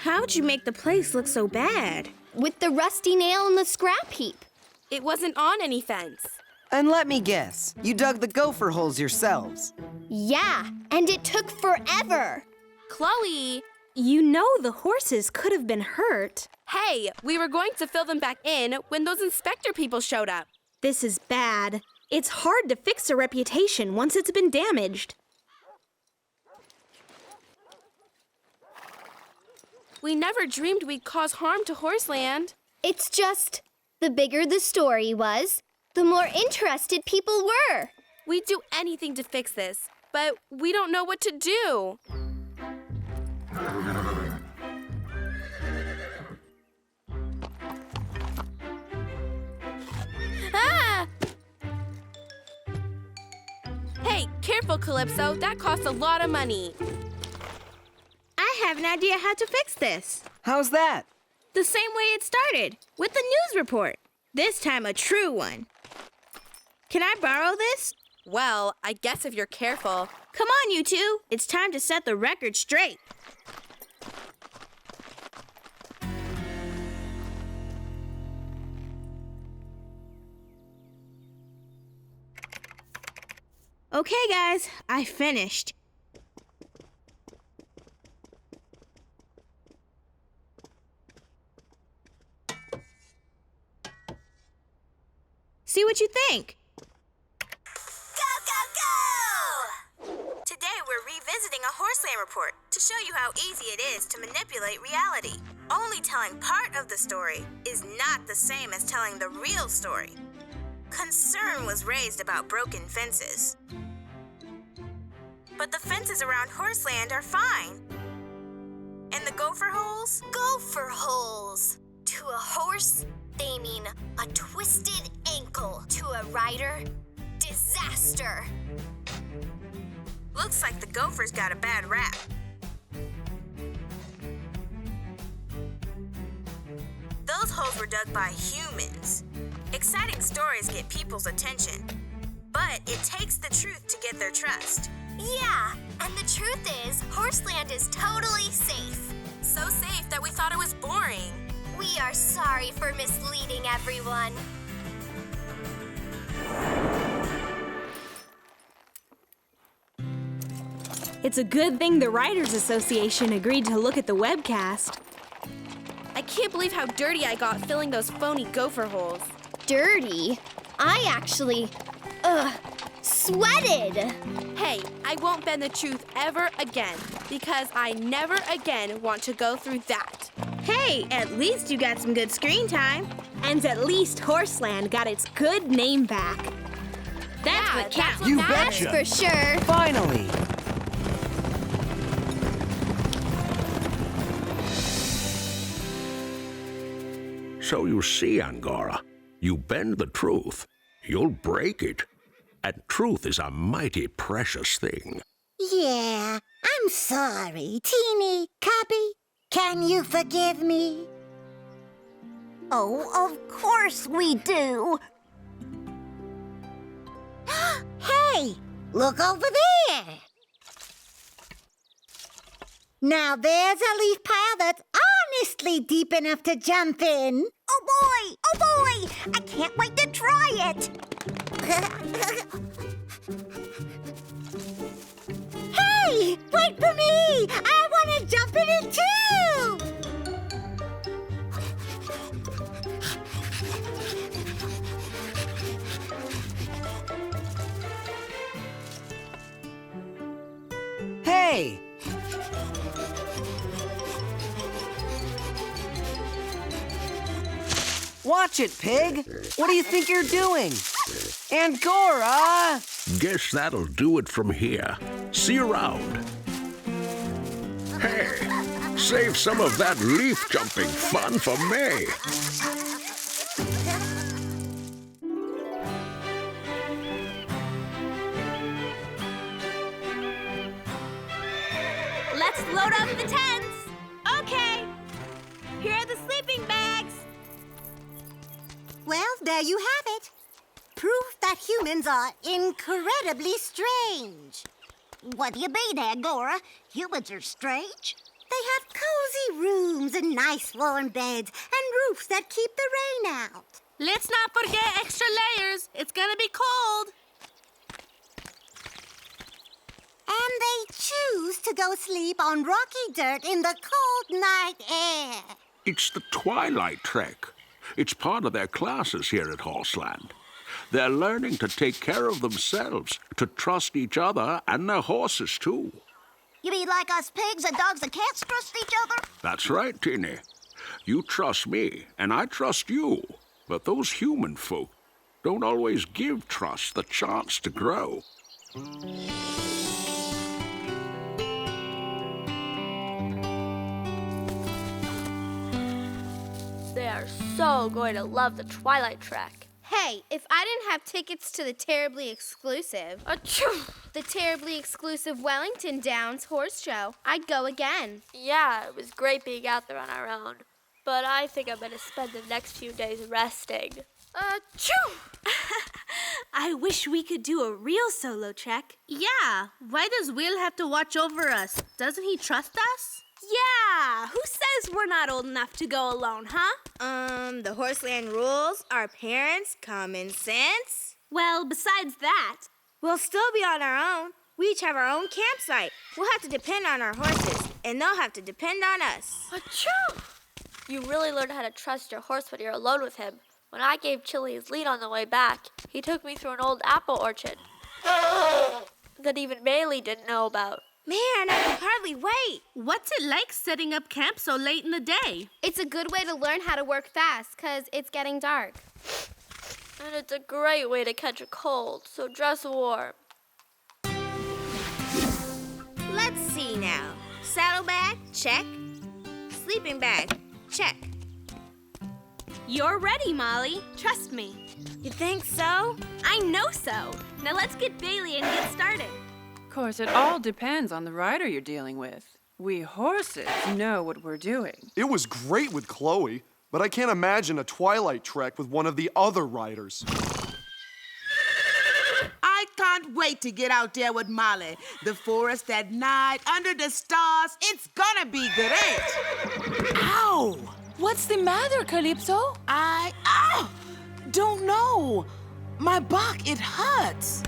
How'd you make the place look so bad? With the rusty nail in the scrap heap. It wasn't on any fence. And let me guess, you dug the gopher holes yourselves. Yeah, and it took forever. Chloe, You know the horses could have been hurt. Hey, we were going to fill them back in when those inspector people showed up. This is bad. It's hard to fix a reputation once it's been damaged. We never dreamed we'd cause harm to Horseland. It's just, the bigger the story was, the more interested people were. We'd do anything to fix this, but we don't know what to do. Ah! Hey, careful, Calypso. That costs a lot of money. I have an idea how to fix this. How's that? The same way it started, with the news report. This time a true one. Can I borrow this? Well, I guess if you're careful. Come on, you two. It's time to set the record straight. Okay, guys, I finished. See what you think. Go, go, go! Today we're revisiting a Horseland report to show you how easy it is to manipulate reality. Only telling part of the story is not the same as telling the real story. Concern was raised about broken fences. But the fences around Horseland are fine. And the gopher holes? Gopher holes. To a horse, they mean a twisted ankle. To a rider, disaster. Looks like the gophers got a bad rap. Those holes were dug by humans. Exciting stories get people's attention. But it takes the truth to get their trust. Yeah, and the truth is, Horseland is totally safe. So safe that we thought it was boring. We are sorry for misleading everyone. It's a good thing the Writers Association agreed to look at the webcast. I can't believe how dirty I got filling those phony gopher holes. Dirty? I actually, sweated. Hey, I won't bend the truth ever again, because I never again want to go through that. Hey, at least you got some good screen time. And at least Horseland got its good name back. That's what counts. You That's betcha. for sure. Finally. So you see, Angora, you bend the truth, you'll break it. And truth is a mighty precious thing. Yeah, I'm sorry. Teeny, Cubby, can you forgive me? Oh, of course we do. Hey, look over there. Now there's a leaf pile that's honestly deep enough to jump in. Oh boy! Oh boy! I can't wait to try it! Hey, wait for me! I want to jump in it too! Hey! Watch it, pig! What do you think you're doing? Angora! Guess that'll do it from here. See you around. Hey, save some of that leaf jumping fun for me. Let's load up the tents. Okay. Here are the sleeping bags. Well, there you have it. Proof that humans are incredibly strange. What do you mean, Angora? Humans are strange? They have cozy rooms and nice warm beds and roofs that keep the rain out. Let's not forget extra layers. It's gonna be cold. and they choose to go sleep on rocky dirt in the cold night air. It's the twilight trek. It's part of their classes here at Horseland. They're learning to take care of themselves, to trust each other and their horses, too. You mean like us pigs and dogs and cats trust each other? That's right, Teeny. You trust me, and I trust you. But those human folk don't always give trust the chance to grow. They are so going to love the Twilight Trek. Hey, if I didn't have tickets to the terribly exclusive, the terribly exclusive Wellington Downs horse show, I'd go again. Yeah, it was great being out there on our own. But I think I'm going to spend the next few days resting. I wish we could do a real solo trek. Yeah, why does Will have to watch over us? Doesn't he trust us? Yeah, who says we're not old enough to go alone, huh? The Horseland rules, our parents, common sense. Well, besides that, we'll still be on our own. We each have our own campsite. We'll have to depend on our horses, and they'll have to depend on us. Achoo! You really learn how to trust your horse when you're alone with him. When I gave Chili his lead on the way back, he took me through an old apple orchard that even Bailey didn't know about. Man, I can hardly wait. What's it like setting up camp so late in the day? It's a good way to learn how to work fast, 'cause it's getting dark. And it's a great way to catch a cold, so dress warm. Let's see now. Saddlebag, check. Sleeping bag, check. You're ready, Molly. Trust me. You think so? I know so. Now let's get Bailey and get started. Of course, it all depends on the rider you're dealing with. We horses know what we're doing. It was great with Chloe, but I can't imagine a twilight trek with one of the other riders. I can't wait to get out there with Molly. The forest at night, under the stars. It's gonna be great. Ow! What's the matter, Calypso? I don't know. My back, it hurts.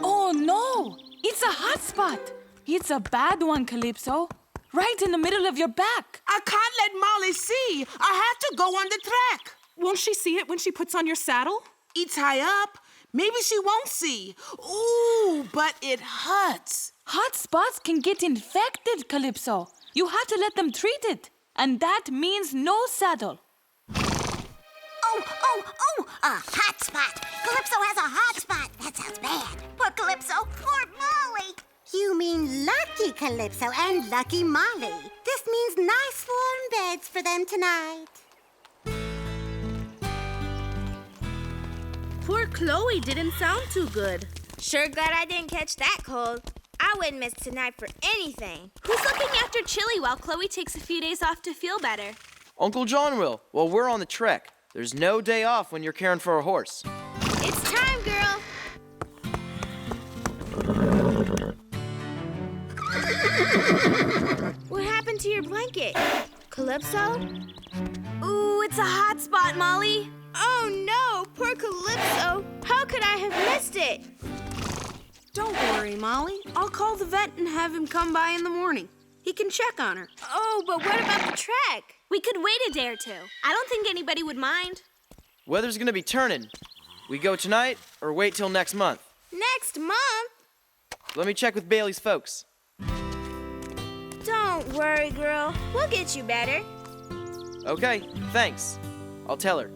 Oh no! It's a hot spot! It's a bad one, Calypso. Right in the middle of your back. I can't let Molly see. I have to go on the track. Won't she see it when she puts on your saddle? It's high up. Maybe she won't see. Ooh, but it hurts. Hot spots can get infected, Calypso. You have to let them treat it. And that means no saddle. Oh, a hot spot. Calypso has a hot spot. That sounds bad. Poor Calypso, poor Molly. You mean lucky Calypso and lucky Molly. This means nice warm beds for them tonight. Poor Chloe didn't sound too good. Sure glad I didn't catch that cold. I wouldn't miss tonight for anything. Who's looking after Chili while Chloe takes a few days off to feel better? Uncle John will, while we're on the trek. There's no day off when you're caring for a horse. It's time, girl. What happened to your blanket? Calypso? Ooh, it's a hot spot, Molly. Oh no, poor Calypso. How could I have missed it? Don't worry, Molly. I'll call the vet and have him come by in the morning. He can check on her. Oh, but what about the trek? We could wait a day or two. I don't think anybody would mind. Weather's gonna be turning. We go tonight or wait till next month? Next month? Let me check with Bailey's folks. Don't worry, girl. We'll get you better. Okay, thanks. I'll tell her.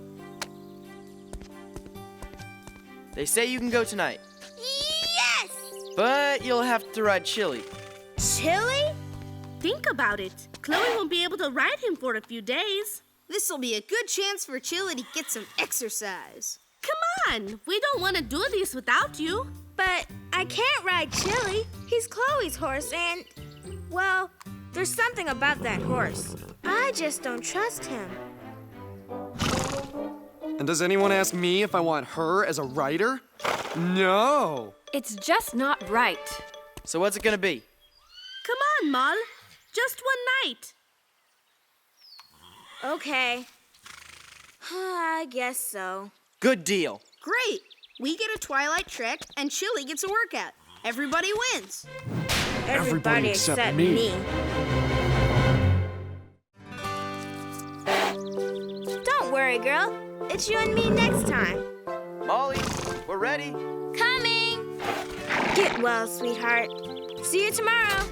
They say you can go tonight. Yes! But you'll have to ride Chili. Chili? Think about it. Chloe won't be able to ride him for a few days. This'll be a good chance for Chili to get some exercise. Come on, we don't want to do this without you. But I can't ride Chili. He's Chloe's horse and, well, there's something about that horse. I just don't trust him. And does anyone ask me if I want her as a rider? No. It's just not right. So what's it gonna be? Come on, Moll. Just one night. Okay. I guess so. Good deal. Great. We get a twilight trek and Chili gets a workout. Everybody wins. Everybody except me. Don't worry, girl. It's you and me next time. Molly, we're ready. Coming! Get well, sweetheart. See you tomorrow.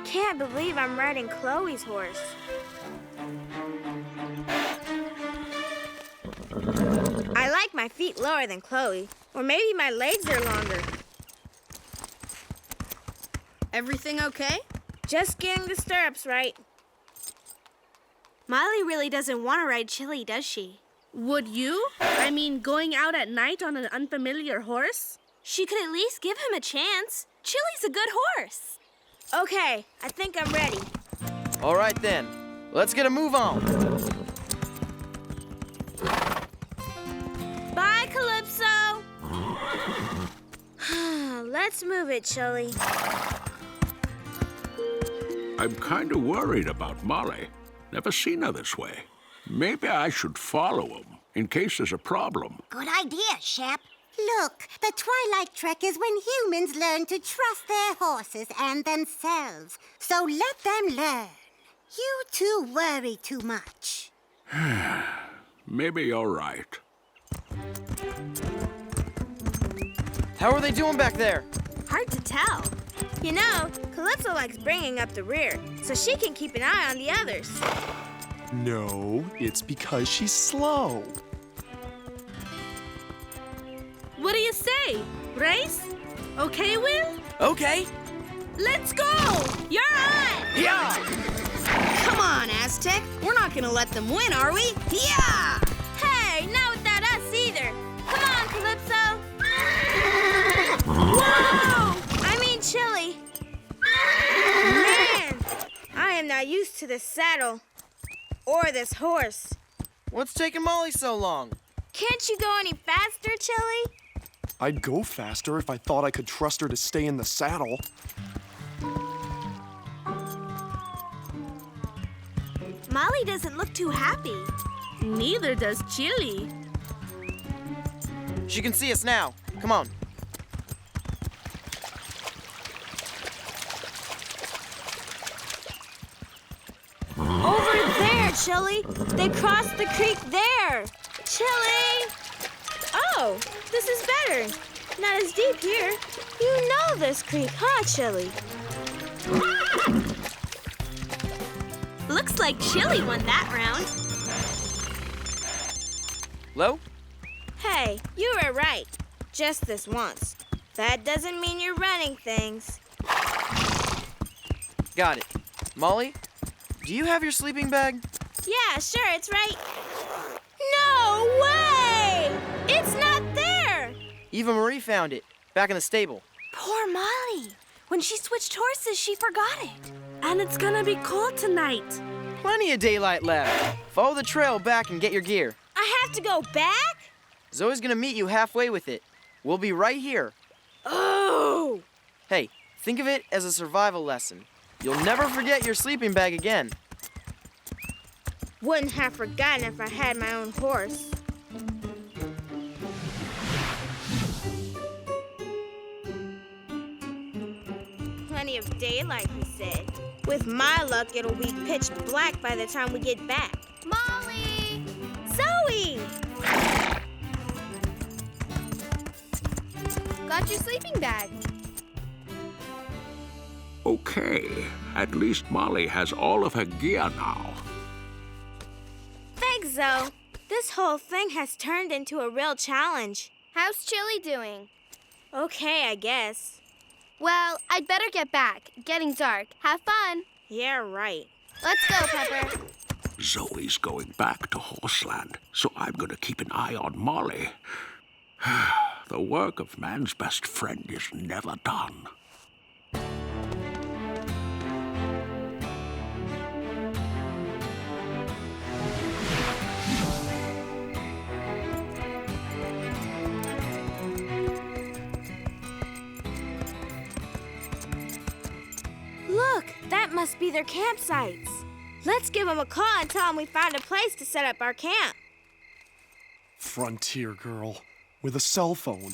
Can't believe I'm riding Chloe's horse. I like my feet lower than Chloe, or maybe my legs are longer. Everything okay? Just getting the stirrups right. Molly really doesn't want to ride Chili, does she? Would you? I mean, going out at night on an unfamiliar horse? She could at least give him a chance. Chili's a good horse. Okay, I think I'm ready. All right then, let's get a move on. Bye, Calypso. Let's move it, Chili. I'm kind of worried about Molly. Never seen her this way. Maybe I should follow him in case there's a problem. Good idea, Shep. Look, the twilight trek is when humans learn to trust their horses and themselves. So let them learn. You two worry too much. Maybe you're right. How are they doing back there? Hard to tell. You know, Calypso likes bringing up the rear, so she can keep an eye on the others. No, it's because she's slow. What do you say? Race? Okay, Will? Okay. Let's go! You're on! Yeah! Come on, Aztec. We're not gonna let them win, are we? Yeah! Hey, not without us either. Come on, Calypso. Whoa! I mean, Chili. Man, I am not used to this saddle or this horse. What's taking Molly so long? Can't you go any faster, Chili? I'd go faster if I thought I could trust her to stay in the saddle. Molly doesn't look too happy. Neither does Chili. She can see us now. Come on. Over there, Chili. They crossed the creek there. Chili! Oh, this is better. Not as deep here. You know this creek, huh, Chili? Looks like Chili won that round. Lo? Hey, you were right. Just this once. That doesn't mean you're running things. Got it. Molly, do you have your sleeping bag? Yeah, sure, it's right. No way! It's not there! Eva Marie found it, back in the stable. Poor Molly. When she switched horses, she forgot it. And it's gonna be cold tonight. Plenty of daylight left. Follow the trail back and get your gear. I have to go back? Zoe's gonna meet you halfway with it. We'll be right here. Oh! Hey, think of it as a survival lesson. You'll never forget your sleeping bag again. Wouldn't have forgotten if I had my own horse. Plenty of daylight, he said. With my luck, it'll be pitch black by the time we get back. Molly! Zoe! Got your sleeping bag. Okay, at least Molly has all of her gear now. Thanks, Zoe. This whole thing has turned into a real challenge. How's Chili doing? Okay, I guess. Well, I'd better get back. Getting dark. Have fun. Yeah, right. Let's go, Pepper. Zoe's going back to Horseland, so I'm going to keep an eye on Molly. The work of man's best friend is never done. Look, that must be their campsites. Let's give them a call and tell them we found a place to set up our camp. Frontier girl with a cell phone.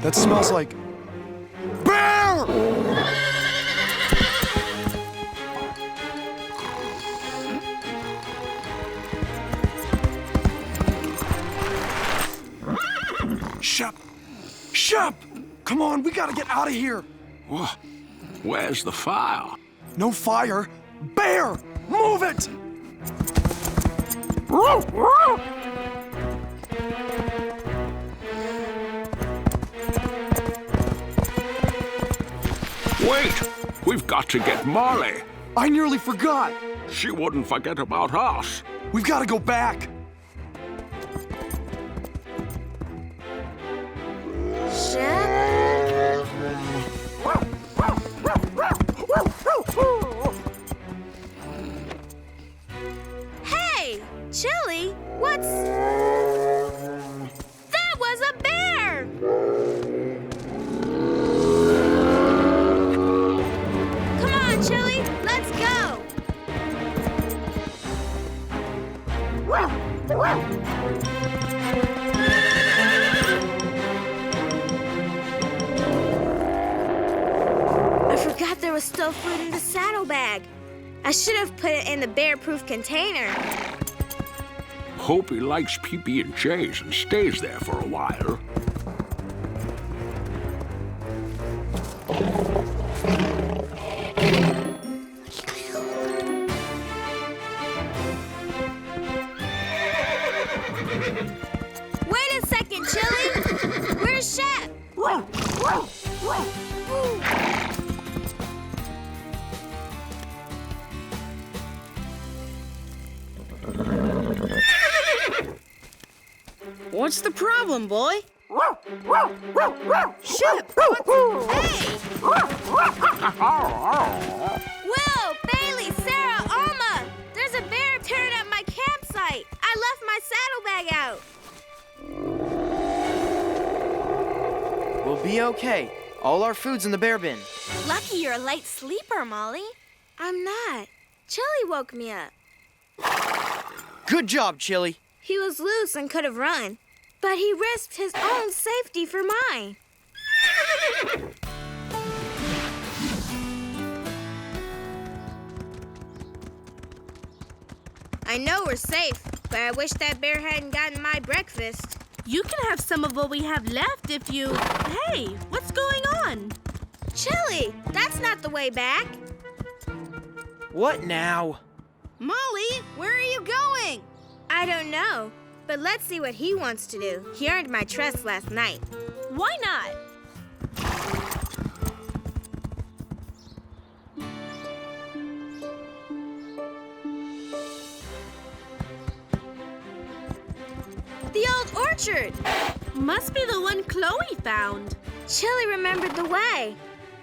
That smells like... bear! Shep! Shep! Come on, we gotta get out of here! Where's the fire? No fire! Bear! Move it! Wait! We've got to get Molly. I nearly forgot. She wouldn't forget about us. We've got to go back. Shep? Hey, Chili, what's... That was a bear! Come on, Chili, let's go! I forgot there was still food in the saddlebag. I should have put it in the bear-proof container. Hope he likes PB&Js and stays there for a while. Wait a second, Chili! Where's Shep? What's the problem, boy? Shep! Hey! Will, Bailey, Sarah, Elma! There's a bear tearing up my campsite. I left my saddlebag out. We'll be okay. All our food's in the bear bin. Lucky you're a light sleeper, Molly. I'm not. Chili woke me up. Good job, Chili. He was loose and could have run, but he risked his own safety for mine. I know we're safe, but I wish that bear hadn't gotten my breakfast. You can have some of what we have left if you... Hey, what's going on? Chili, that's not the way back. What now? Molly, where are you going? I don't know, but let's see what he wants to do. He earned my trust last night. Why not? The old orchard! Must be the one Chloe found. Chili remembered the way.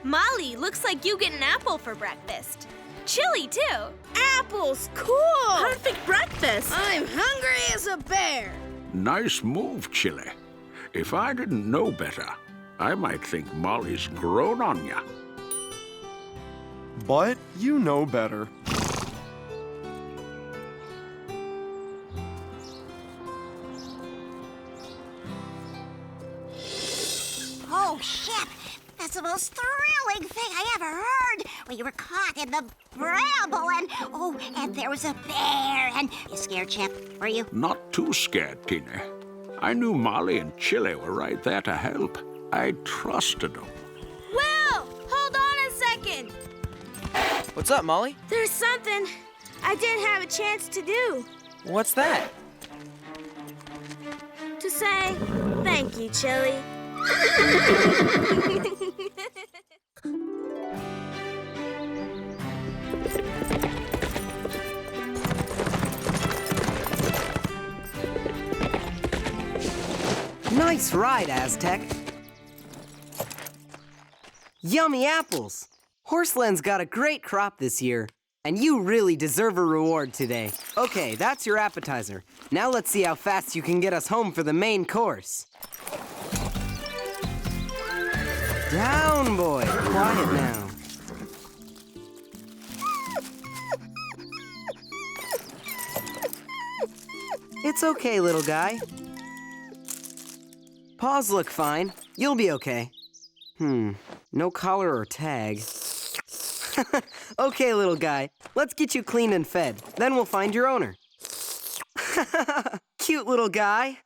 Molly, looks like you get an apple for breakfast. Chili, too. Apples, cool! Perfect breakfast. I'm hungry as a bear. Nice move, Chili. If I didn't know better, I might think Molly's grown on ya. But you know better. Oh, Shep, that's the most thrilling thing I ever heard. When you were caught in the bramble and there was a bear and... You scared, Shep, were you? Not too scared, Teeny. I knew Molly and Chili were right there to help. I trusted them. Will, hold on a second. What's up, Molly? There's something I didn't have a chance to do. What's that? To say thank you, Chili. Nice ride, Aztec. Yummy apples. Horseland's got a great crop this year, and you really deserve a reward today. Okay, that's your appetizer. Now let's see how fast you can get us home for the main course. Down, boy. Quiet now. It's okay, little guy. Paws look fine. You'll be okay. No collar or tag. Okay, little guy. Let's get you cleaned and fed. Then we'll find your owner. Cute little guy.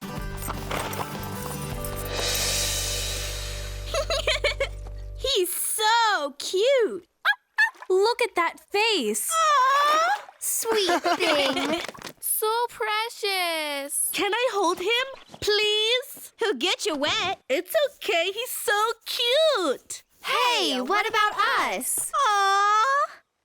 He's so cute. Look at that face. Sweet thing. So precious. Can I hold him, please? He'll get you wet. It's okay, he's so cute. Hey, what about us? Aww.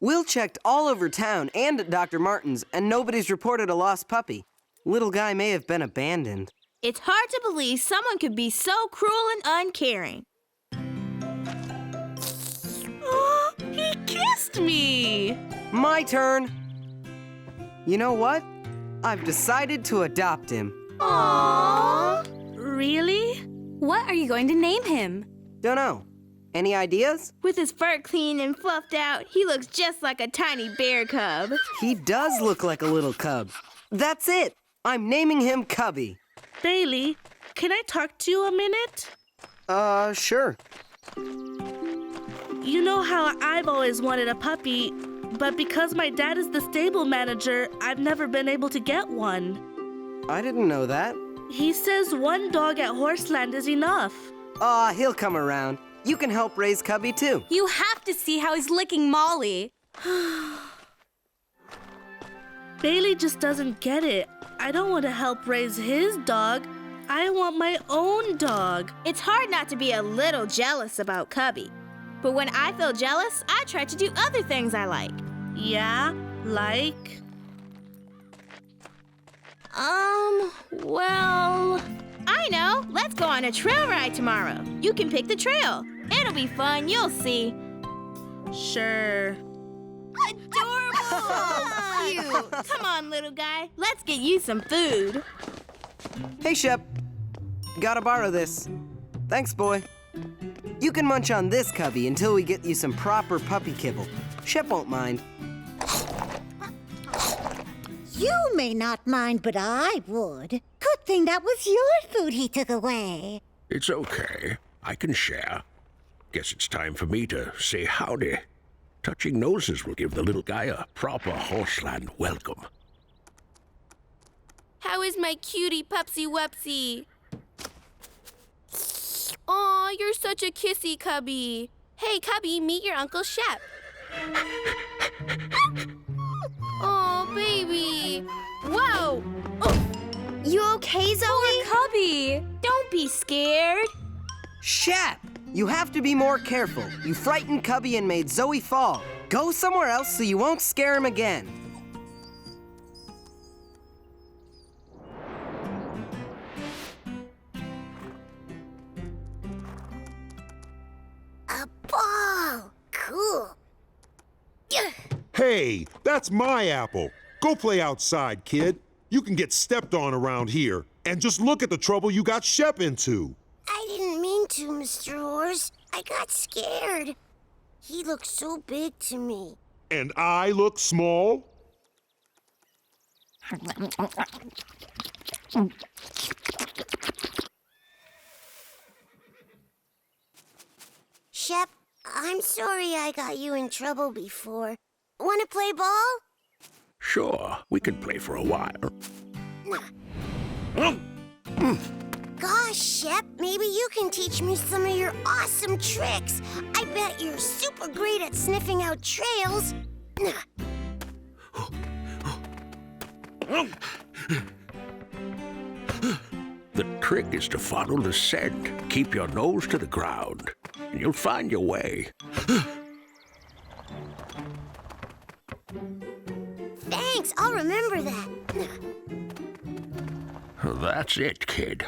Will checked all over town and at Dr. Martin's, and nobody's reported a lost puppy. Little guy may have been abandoned. It's hard to believe someone could be so cruel and uncaring. Oh, he kissed me. My turn. You know what? I've decided to adopt him. Aww. Really? What are you going to name him? Dunno. Any ideas? With his fur clean and fluffed out, he looks just like a tiny bear cub. He does look like a little cub. That's it. I'm naming him Cubby. Bailey, can I talk to you a minute? Sure. You know how I've always wanted a puppy, but because my dad is the stable manager, I've never been able to get one. I didn't know that. He says one dog at Horseland is enough. He'll come around. You can help raise Cubby, too. You have to see how he's licking Molly. Bailey just doesn't get it. I don't want to help raise his dog. I want my own dog. It's hard not to be a little jealous about Cubby. But when I feel jealous, I try to do other things I like. Yeah, like? Well, I know. Let's go on a trail ride tomorrow. You can pick the trail. It'll be fun, you'll see. Sure. Adorable! Cute. Come on, little guy. Let's get you some food. Hey, Shep. Gotta borrow this. Thanks, boy. You can munch on this, Cubby, until we get you some proper puppy kibble. Shep won't mind. You may not mind, but I would. Good thing that was your food he took away. It's okay. I can share. Guess it's time for me to say howdy. Touching noses will give the little guy a proper Horseland welcome. How is my cutie pupsy wupsy? Aw, you're such a kissy Cubby. Hey, Cubby, meet your Uncle Shep. Oh, baby. Whoa! Oh. You okay, Zoe? Poor Cubby. Don't be scared. Shep! You have to be more careful. You frightened Cubby and made Zoe fall. Go somewhere else so you won't scare him again. A ball. Cool. Hey, that's my apple. Go play outside, kid. You can get stepped on around here. And just look at the trouble you got Shep into. I didn't mean to, Mr. Horse. I got scared. He looked so big to me. And I look small? Shep, I'm sorry I got you in trouble before. Want to play ball? Sure, we can play for a while. Gosh, Shep, maybe you can teach me some of your awesome tricks. I bet you're super great at sniffing out trails. The trick is to follow the scent. Keep your nose to the ground, and you'll find your way. Thanks, I'll remember that. That's it, kid.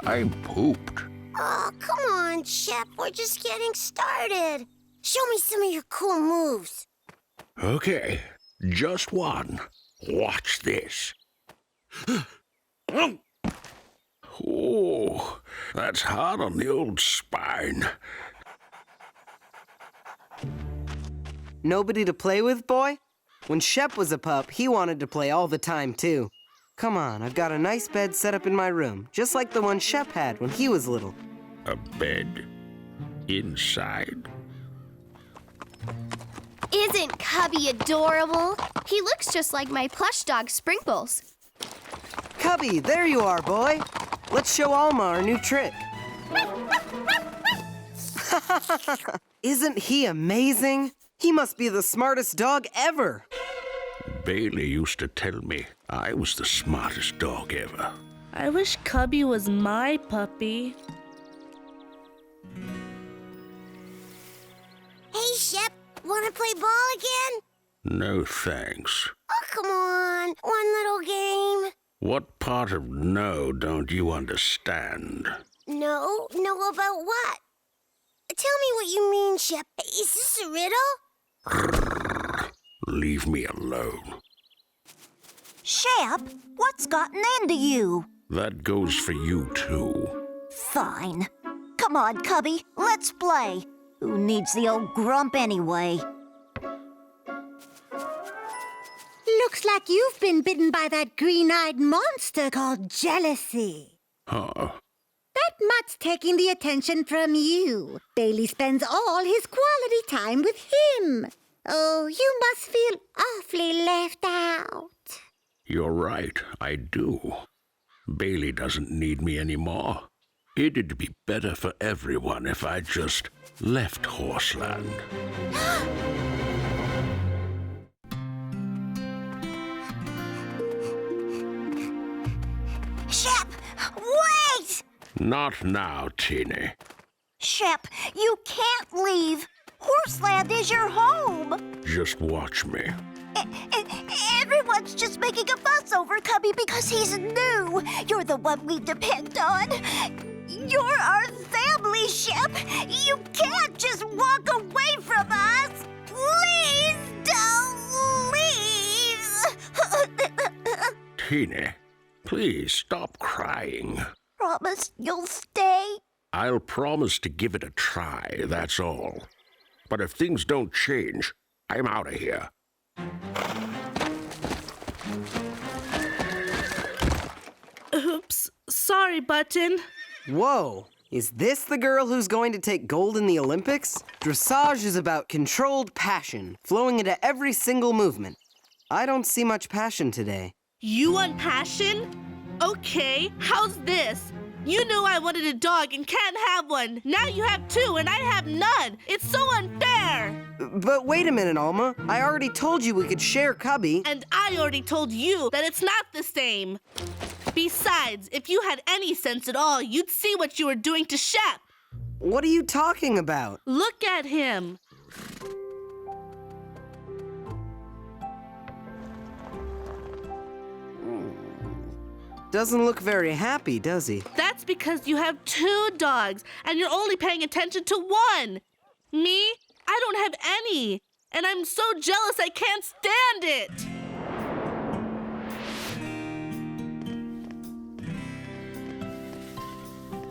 I'm pooped. Oh, come on, Shep. We're just getting started. Show me some of your cool moves. Okay, just one. Watch this. Oh, that's hard on the old spine. Nobody to play with, boy? When Shep was a pup, he wanted to play all the time, too. Come on, I've got a nice bed set up in my room, just like the one Shep had when he was little. A bed? Inside? Isn't Cubby adorable? He looks just like my plush dog, Sprinkles. Cubby, there you are, boy. Let's show Alma our new trick. Isn't he amazing? He must be the smartest dog ever. Bailey used to tell me I was the smartest dog ever. I wish Cubby was my puppy. Hey, Shep, wanna play ball again? No thanks. Oh, come on, one little game. What part of no don't you understand? No about what? Tell me what you mean, Shep. Is this a riddle? Leave me alone. Shep, what's gotten into you? That goes for you, too. Fine. Come on, Cubby, let's play. Who needs the old grump anyway? Looks like you've been bitten by that green-eyed monster called jealousy. Huh? That mutt's taking the attention from you. Bailey spends all his quality time with him. Oh, you must feel awfully left out. You're right, I do. Bailey doesn't need me anymore. It'd be better for everyone if I just left Horseland. Shep, wait! Not now, Teeny. Shep, you can't leave. Horseland is your home. Just watch me. Everyone's just making a fuss over Cubby because he's new. You're the one we depend on. You're our family, Shep. You can't just walk away from us. Please don't leave. Teeny, please stop crying. Promise you'll stay? I'll promise to give it a try, that's all. But if things don't change, I'm out of here. Oops, sorry, Button. Whoa, is this the girl who's going to take gold in the Olympics? Dressage is about controlled passion, flowing into every single movement. I don't see much passion today. You want passion? Okay, how's this? You knew I wanted a dog and can't have one. Now you have two and I have none. It's so unfair. But wait a minute, Alma. I already told you we could share Cubby. And I already told you that it's not the same. Besides, if you had any sense at all, you'd see what you were doing to Shep. What are you talking about? Look at him. Doesn't look very happy, does he? That's because you have two dogs, and you're only paying attention to one. Me? I don't have any, and I'm so jealous I can't stand it.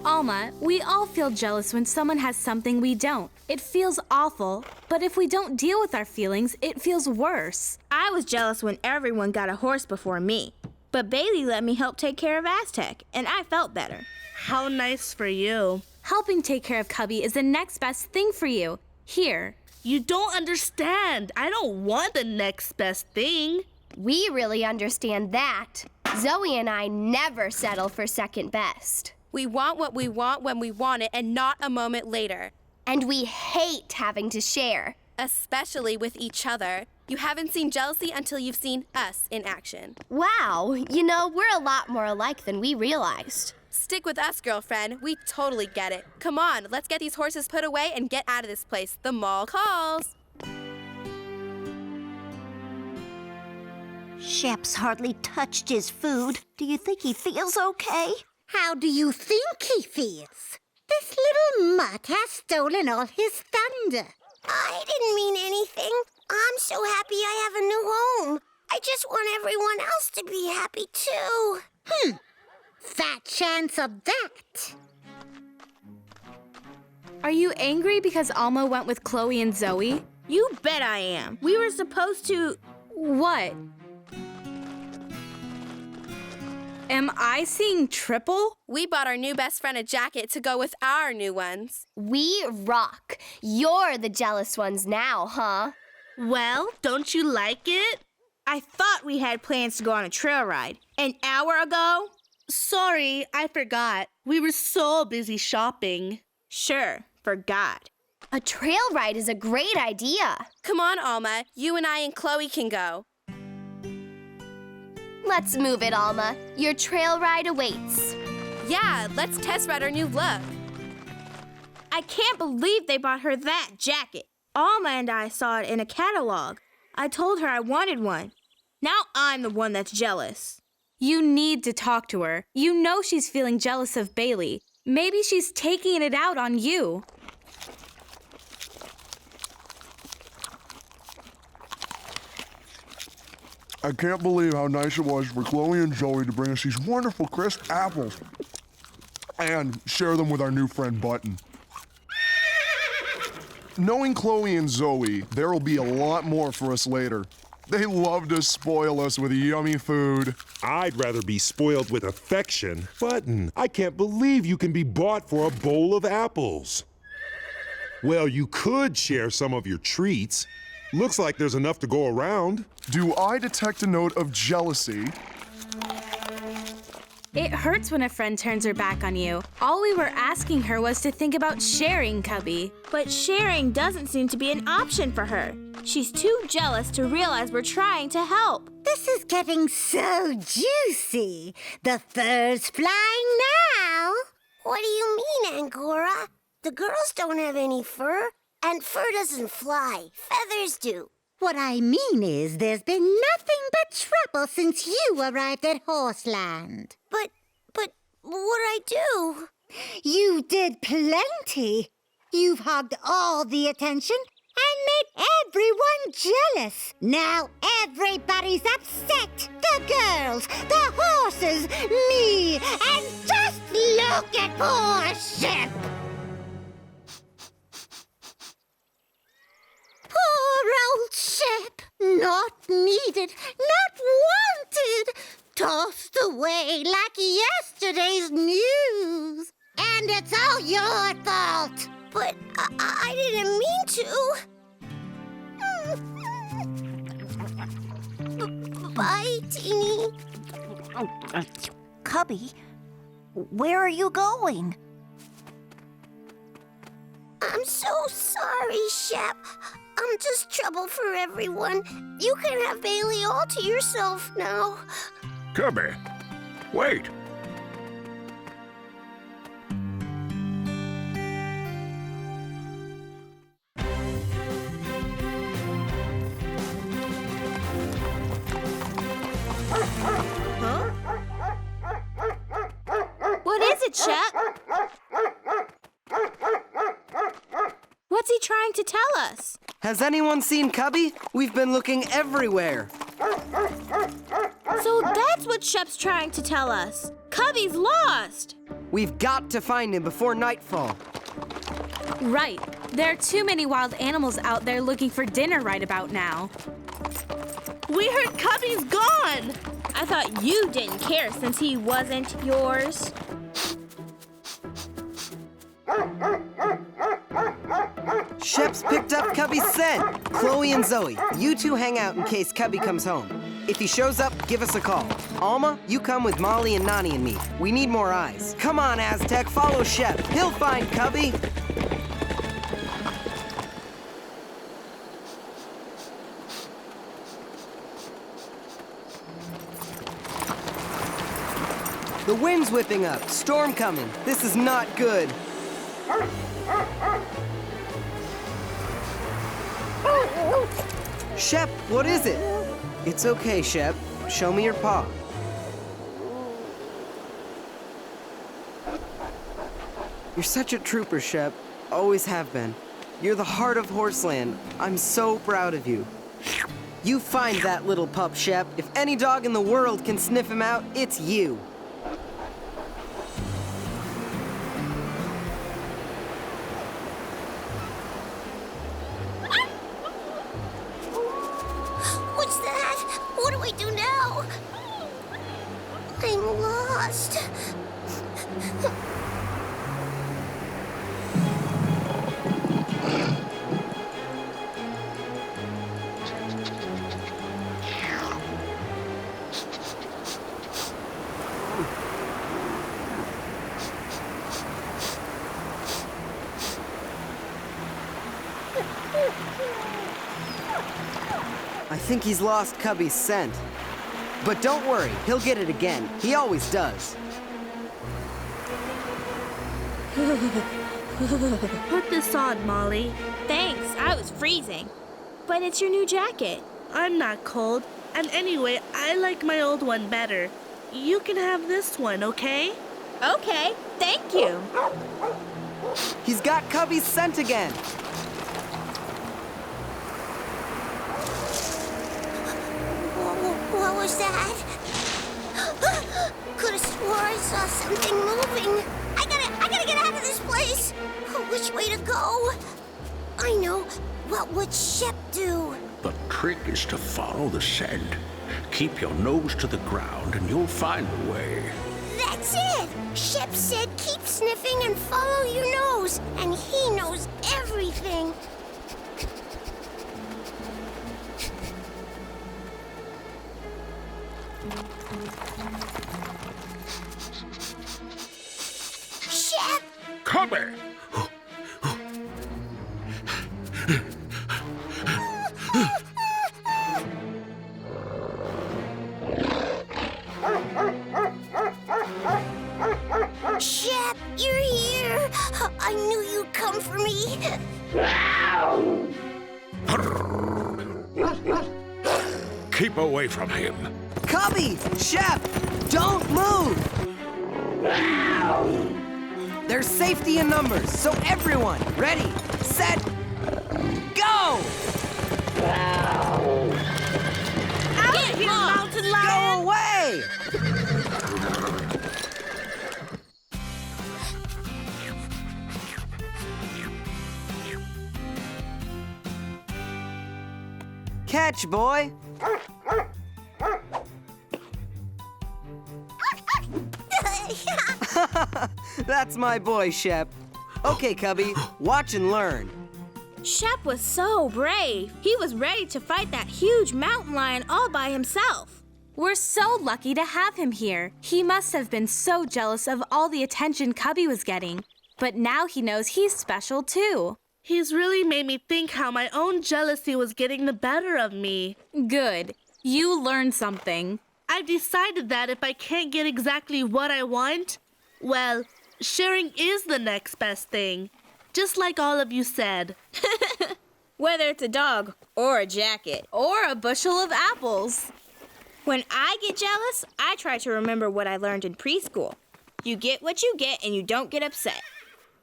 Alma, we all feel jealous when someone has something we don't. It feels awful, but if we don't deal with our feelings, it feels worse. I was jealous when everyone got a horse before me. But Bailey let me help take care of Aztec, and I felt better. How nice for you. Helping take care of Cubby is the next best thing for you. Here. You don't understand. I don't want the next best thing. We really understand that. Zoe and I never settle for second best. We want what we want when we want it and not a moment later. And we hate having to share. Especially with each other. You haven't seen jealousy until you've seen us in action. Wow, you know, we're a lot more alike than we realized. Stick with us, girlfriend. We totally get it. Come on, let's get these horses put away and get out of this place. The mall calls. Shep's hardly touched his food. Do you think he feels okay? How do you think he feels? This little mutt has stolen all his thunder. I didn't mean anything. I'm so happy I have a new home. I just want everyone else to be happy, too. Fat chance of that. Are you angry because Alma went with Chloe and Zoe? You bet I am. We were supposed to... What? Am I seeing triple? We bought our new best friend a jacket to go with our new ones. We rock. You're the jealous ones now, huh? Well, don't you like it? I thought we had plans to go on a trail ride. An hour ago? Sorry, I forgot. We were so busy shopping. Sure, forgot. A trail ride is a great idea. Come on, Elma. You and I and Chloe can go. Let's move it, Alma. Your trail ride awaits. Yeah, let's test ride our new look. I can't believe they bought her that jacket. Alma and I saw it in a catalog. I told her I wanted one. Now I'm the one that's jealous. You need to talk to her. You know she's feeling jealous of Bailey. Maybe she's taking it out on you. I can't believe how nice it was for Chloe and Zoe to bring us these wonderful crisp apples and share them with our new friend Button. Knowing Chloe and Zoe, there will be a lot more for us later. They love to spoil us with yummy food. I'd rather be spoiled with affection. Button, I can't believe you can be bought for a bowl of apples. Well, you could share some of your treats. Looks like there's enough to go around. Do I detect a note of jealousy? It hurts when a friend turns her back on you. All we were asking her was to think about sharing, Cubby. But sharing doesn't seem to be an option for her. She's too jealous to realize we're trying to help. This is getting so juicy. The fur's flying now. What do you mean, Angora? The girls don't have any fur, and fur doesn't fly. Feathers do. What I mean is there's been nothing but trouble since you arrived at Horseland. But what'd I do? You did plenty. You've hogged all the attention and made everyone jealous. Now everybody's upset. The girls, the horses, me, and just look at poor Shep. Poor old Shep. Not needed, not wanted. Tossed away like yesterday's news. And it's all your fault. But I didn't mean to. Bye, Teeny. Cubby, where are you going? I'm so sorry, Shep. I'm just trouble for everyone. You can have Bailey all to yourself now. Cubby, wait. Huh? What is it, Shep? What's he trying to tell us? Has anyone seen Cubby? We've been looking everywhere. So that's what Shep's trying to tell us. Cubby's lost. We've got to find him before nightfall. Right. There are too many wild animals out there looking for dinner right about now. We heard Cubby's gone. I thought you didn't care since he wasn't yours. Shep's picked up Cubby's scent. Chloe and Zoe, you two hang out in case Cubby comes home. If he shows up, give us a call. Alma, you come with Molly and Nani and me. We need more eyes. Come on, Aztec, follow Shep. He'll find Cubby. The wind's whipping up. Storm coming. This is not good. Shep, what is it? It's okay, Shep. Show me your paw. You're such a trooper, Shep. Always have been. You're the heart of Horseland. I'm so proud of you. You find that little pup, Shep. If any dog in the world can sniff him out, it's you. What's that? What do I do now? I'm lost. think he's lost Cubby's scent. But don't worry, he'll get it again. He always does. Put this on, Molly. Thanks, I was freezing. But it's your new jacket. I'm not cold. And anyway, I like my old one better. You can have this one, okay? Okay, thank you. He's got Cubby's scent again. What was that? Could have swore I saw something moving. I gotta get out of this place. Which way to go? I know. What would Shep do? The trick is to follow the scent. Keep your nose to the ground and you'll find the way. That's it! Shep said keep sniffing and follow your nose. And he knows everything. Shep! Cubby! Shep, you're here! I knew you'd come for me. Keep away from him. Cubby! Shep! Don't move! There's safety in numbers, so everyone, ready, set, go! Out of here, mountain lion! Go away! Catch, boy! That's my boy, Shep. Okay, Cubby, watch and learn. Shep was so brave. He was ready to fight that huge mountain lion all by himself. We're so lucky to have him here. He must have been so jealous of all the attention Cubby was getting. But now he knows he's special too. He's really made me think how my own jealousy was getting the better of me. Good. You learned something. I've decided that if I can't get exactly what I want, well, sharing is the next best thing. Just like all of you said. Whether it's a dog, or a jacket, or a bushel of apples. When I get jealous, I try to remember what I learned in preschool. You get what you get and you don't get upset.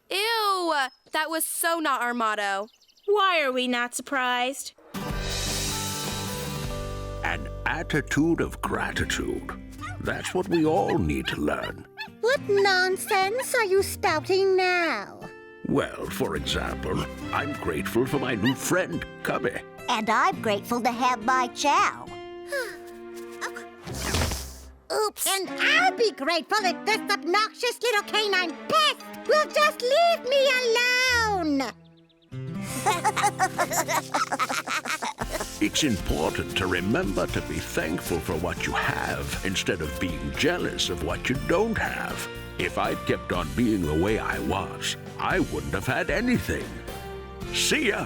Ew! That was so not our motto. Why are we not surprised? An attitude of gratitude. That's what we all need to learn. What nonsense are you spouting now? Well, for example, I'm grateful for my new friend, Cubby. And I'm grateful to have my chow. Oops. And I'll be grateful if this obnoxious little canine pest will just leave me alone. It's important to remember to be thankful for what you have instead of being jealous of what you don't have. If I'd kept on being the way I was, I wouldn't have had anything. See ya!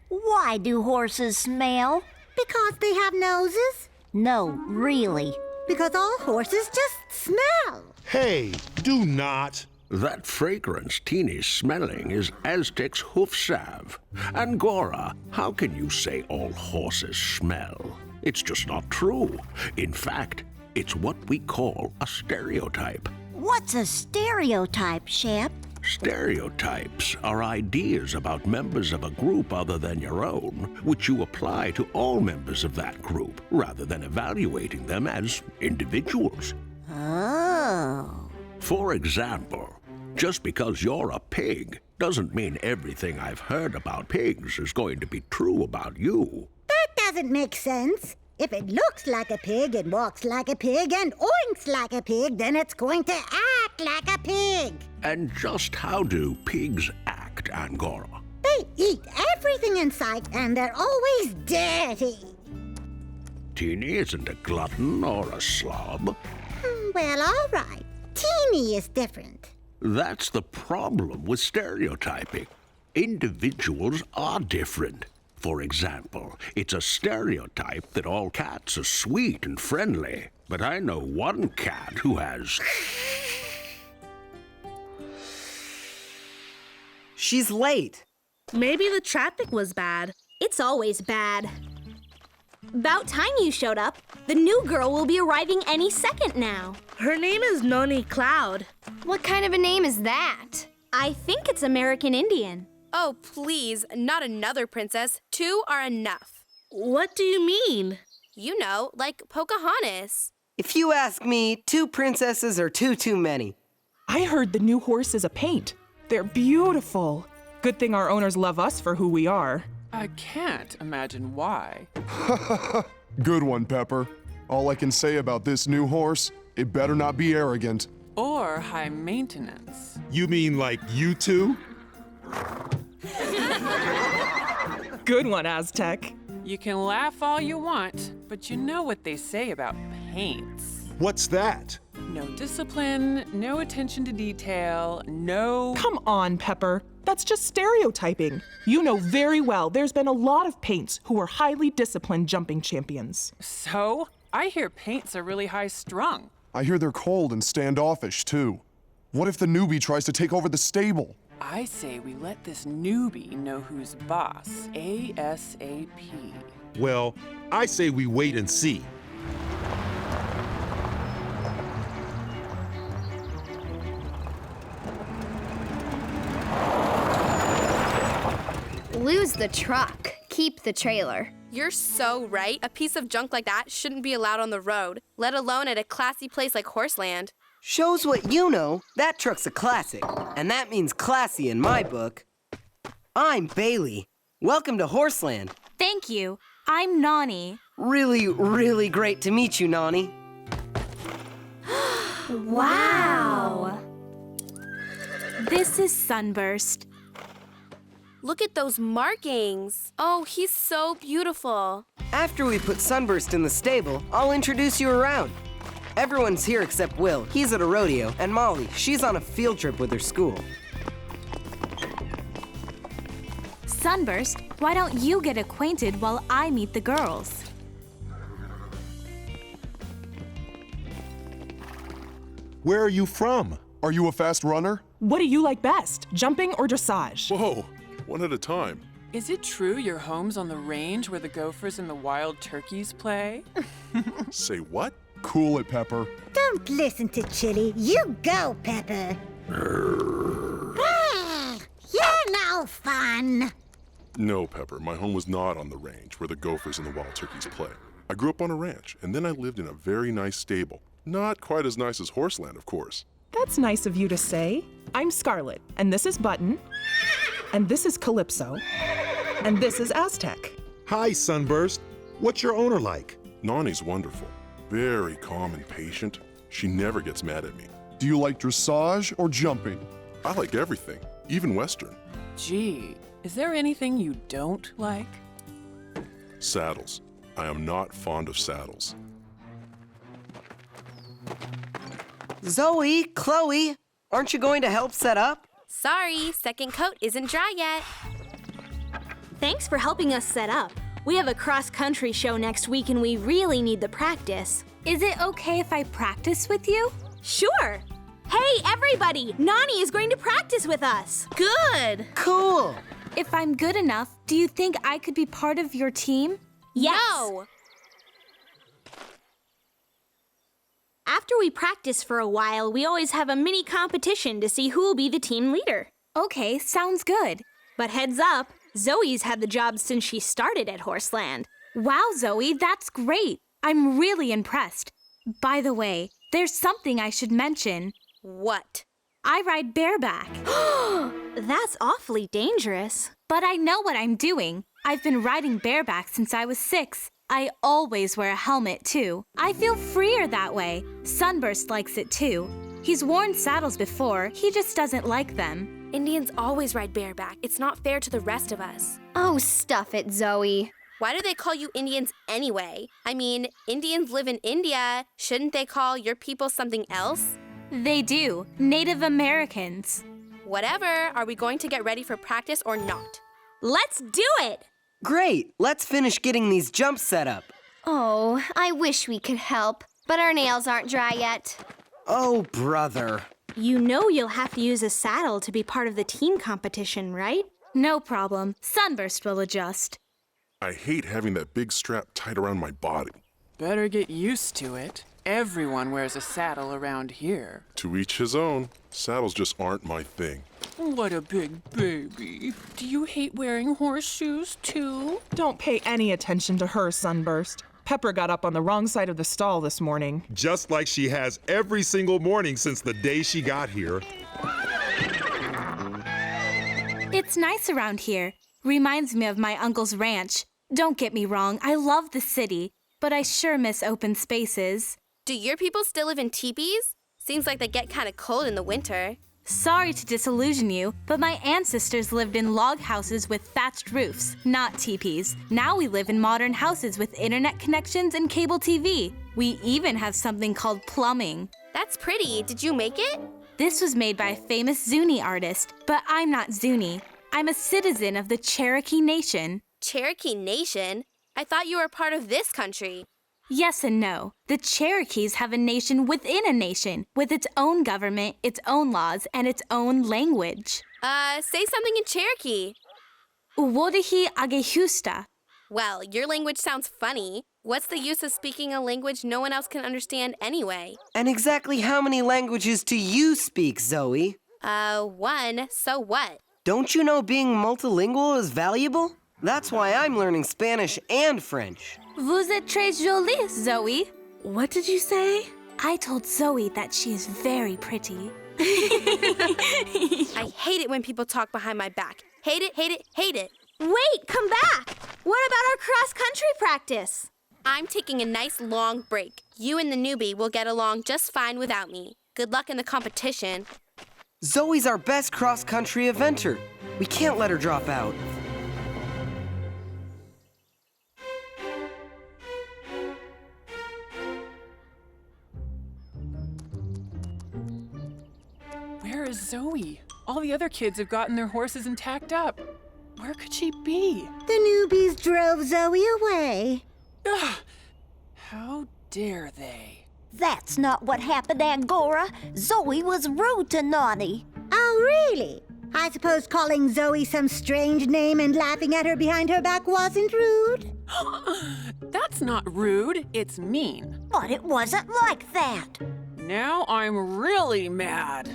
Why do horses smell? Because they have noses? No, really. Because all horses just smell. Hey, do not. That fragrance Teeny's smelling is Aztec's hoof salve. Angora, how can you say all horses smell? It's just not true. In fact, it's what we call a stereotype. What's a stereotype, Shep? Stereotypes are ideas about members of a group other than your own, which you apply to all members of that group, rather than evaluating them as individuals. Oh. For example, just because you're a pig doesn't mean everything I've heard about pigs is going to be true about you. That doesn't make sense. If it looks like a pig and walks like a pig and oinks like a pig, then it's going to act like a pig. And just how do pigs act, Angora? They eat everything in sight and they're always dirty. Teeny isn't a glutton or a slob. Well, all right. Teeny is different. That's the problem with stereotyping. Individuals are different. For example, it's a stereotype that all cats are sweet and friendly. But I know one cat who has... She's late. Maybe the traffic was bad. It's always bad. About time you showed up. The new girl will be arriving any second now. Her name is Noni Cloud. What kind of a name is that? I think it's American Indian. Oh, please, not another princess. 2 are enough. What do you mean? You know, like Pocahontas. If you ask me, 2 princesses are too many. I heard the new horse is a paint. They're beautiful. Good thing our owners love us for who we are. I can't imagine why. Good one, Pepper. All I can say about this new horse, it better not be arrogant. Or high maintenance. You mean like you two? Good one, Aztec. You can laugh all you want, but you know what they say about paints. What's that? No discipline, no attention to detail, no... Come on, Pepper. That's just stereotyping. You know very well there's been a lot of paints who are highly disciplined jumping champions. So? I hear paints are really high-strung. I hear they're cold and standoffish, too. What if the newbie tries to take over the stable? I say we let this newbie know who's boss, ASAP. Well, I say we wait and see. Lose the truck, keep the trailer. You're so right. A piece of junk like that shouldn't be allowed on the road, let alone at a classy place like Horseland. Shows what you know. That truck's a classic, and that means classy in my book. I'm Bailey. Welcome to Horseland. Thank you. I'm Nani. Really great to meet you, Nani. Wow. This is Sunburst. Look at those markings. Oh, he's so beautiful. After we put Sunburst in the stable, I'll introduce you around. Everyone's here except Will. He's at a rodeo. And Molly, she's on a field trip with her school. Sunburst, why don't you get acquainted while I meet the girls? Where are you from? Are you a fast runner? What do you like best, jumping or dressage? Whoa, one at a time. Is it true your home's on the range where the gophers and the wild turkeys play? Say what? Cool it, Pepper. Don't listen to Chili. You go, Pepper. You're no fun. No, Pepper, my home was not on the range where the gophers and the wild turkeys play. I grew up on a ranch, and then I lived in a very nice stable. Not quite as nice as Horseland, of course. That's nice of you to say. I'm Scarlet, and this is Button, and this is Calypso, and this is Aztec. Hi, Sunburst. What's your owner like? Nani's wonderful. Very calm and patient. She never gets mad at me. Do you like dressage or jumping? I like everything, even Western. Gee, is there anything you don't like? Saddles. I am not fond of saddles. Zoe, Chloe, aren't you going to help set up? Sorry, second coat isn't dry yet. Thanks for helping us set up. We have a cross-country show next week and we really need the practice. Is it okay if I practice with you? Sure. Hey, everybody! Nani is going to practice with us. Good. Cool. If I'm good enough, do you think I could be part of your team? Yes. No. After we practice for a while, we always have a mini competition to see who will be the team leader. Okay, sounds good. But heads up, Zoe's had the job since she started at Horseland. Wow, Zoe, that's great. I'm really impressed. By the way, there's something I should mention. What? I ride bareback. That's awfully dangerous. But I know what I'm doing. I've been riding bareback since I was 6. I always wear a helmet, too. I feel freer that way. Sunburst likes it, too. He's worn saddles before. He just doesn't like them. Indians always ride bareback. It's not fair to the rest of us. Oh, stuff it, Zoe. Why do they call you Indians anyway? I mean, Indians live in India. Shouldn't they call your people something else? They do. Native Americans. Whatever. Are we going to get ready for practice or not? Let's do it! Great! Let's finish getting these jumps set up. Oh, I wish we could help, but our nails aren't dry yet. Oh, brother. You know you'll have to use a saddle to be part of the team competition, right? No problem. Sunburst will adjust. I hate having that big strap tied around my body. Better get used to it. Everyone wears a saddle around here. To each his own. Saddles just aren't my thing. What a big baby. Do you hate wearing horseshoes, too? Don't pay any attention to her, Sunburst. Pepper got up on the wrong side of the stall this morning. Just like she has every single morning since the day she got here. It's nice around here. Reminds me of my uncle's ranch. Don't get me wrong, I love the city, but I sure miss open spaces. Do your people still live in teepees? Seems like they get kind of cold in the winter. Sorry to disillusion you, but my ancestors lived in log houses with thatched roofs, not teepees. Now we live in modern houses with internet connections and cable TV. We even have something called plumbing. That's pretty. Did you make it? This was made by a famous Zuni artist, but I'm not Zuni. I'm a citizen of the Cherokee Nation. Cherokee Nation? I thought you were part of this country. Yes and no. The Cherokees have a nation within a nation, with its own government, its own laws, and its own language. Say something in Cherokee. Uwodihi agehusta. Well, your language sounds funny. What's the use of speaking a language no one else can understand anyway? And exactly how many languages do you speak, Zoe? One. So what? Don't you know being multilingual is valuable? That's why I'm learning Spanish and French. Vous êtes très jolie, Zoe. What did you say? I told Zoe that she is very pretty. I hate it when people talk behind my back. Hate it, hate it, hate it. Wait, come back! What about our cross-country practice? I'm taking a nice long break. You and the newbie will get along just fine without me. Good luck in the competition. Zoe's our best cross-country eventer. We can't let her drop out. Where is Zoe? All the other kids have gotten their horses and tacked up. Where could she be? The newbies drove Zoe away. Ugh, how dare they? That's not what happened, Angora. Zoe was rude to Nani. Oh, really? I suppose calling Zoe some strange name and laughing at her behind her back wasn't rude? That's not rude, it's mean. But it wasn't like that. Now I'm really mad.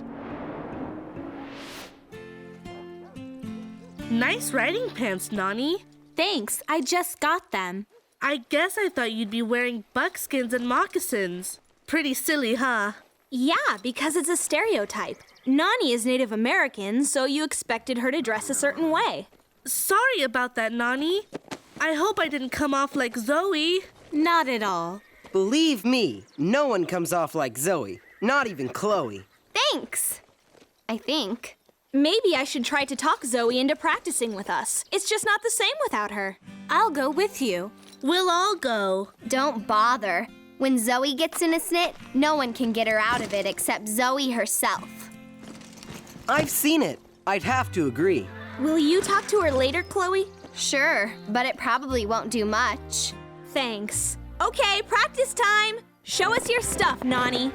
Nice riding pants, Nani. Thanks, I just got them. I guess I thought you'd be wearing buckskins and moccasins. Pretty silly, huh? Yeah, because it's a stereotype. Nani is Native American, so you expected her to dress a certain way. Sorry about that, Nani. I hope I didn't come off like Zoe. Not at all. Believe me, no one comes off like Zoe. Not even Chloe. Thanks. I think. Maybe I should try to talk Zoe into practicing with us. It's just not the same without her. I'll go with you. We'll all go. Don't bother. When Zoe gets in a snit, no one can get her out of it except Zoe herself. I've seen it. I'd have to agree. Will you talk to her later, Chloe? Sure, but it probably won't do much. Thanks. Okay, practice time. Show us your stuff, Nani.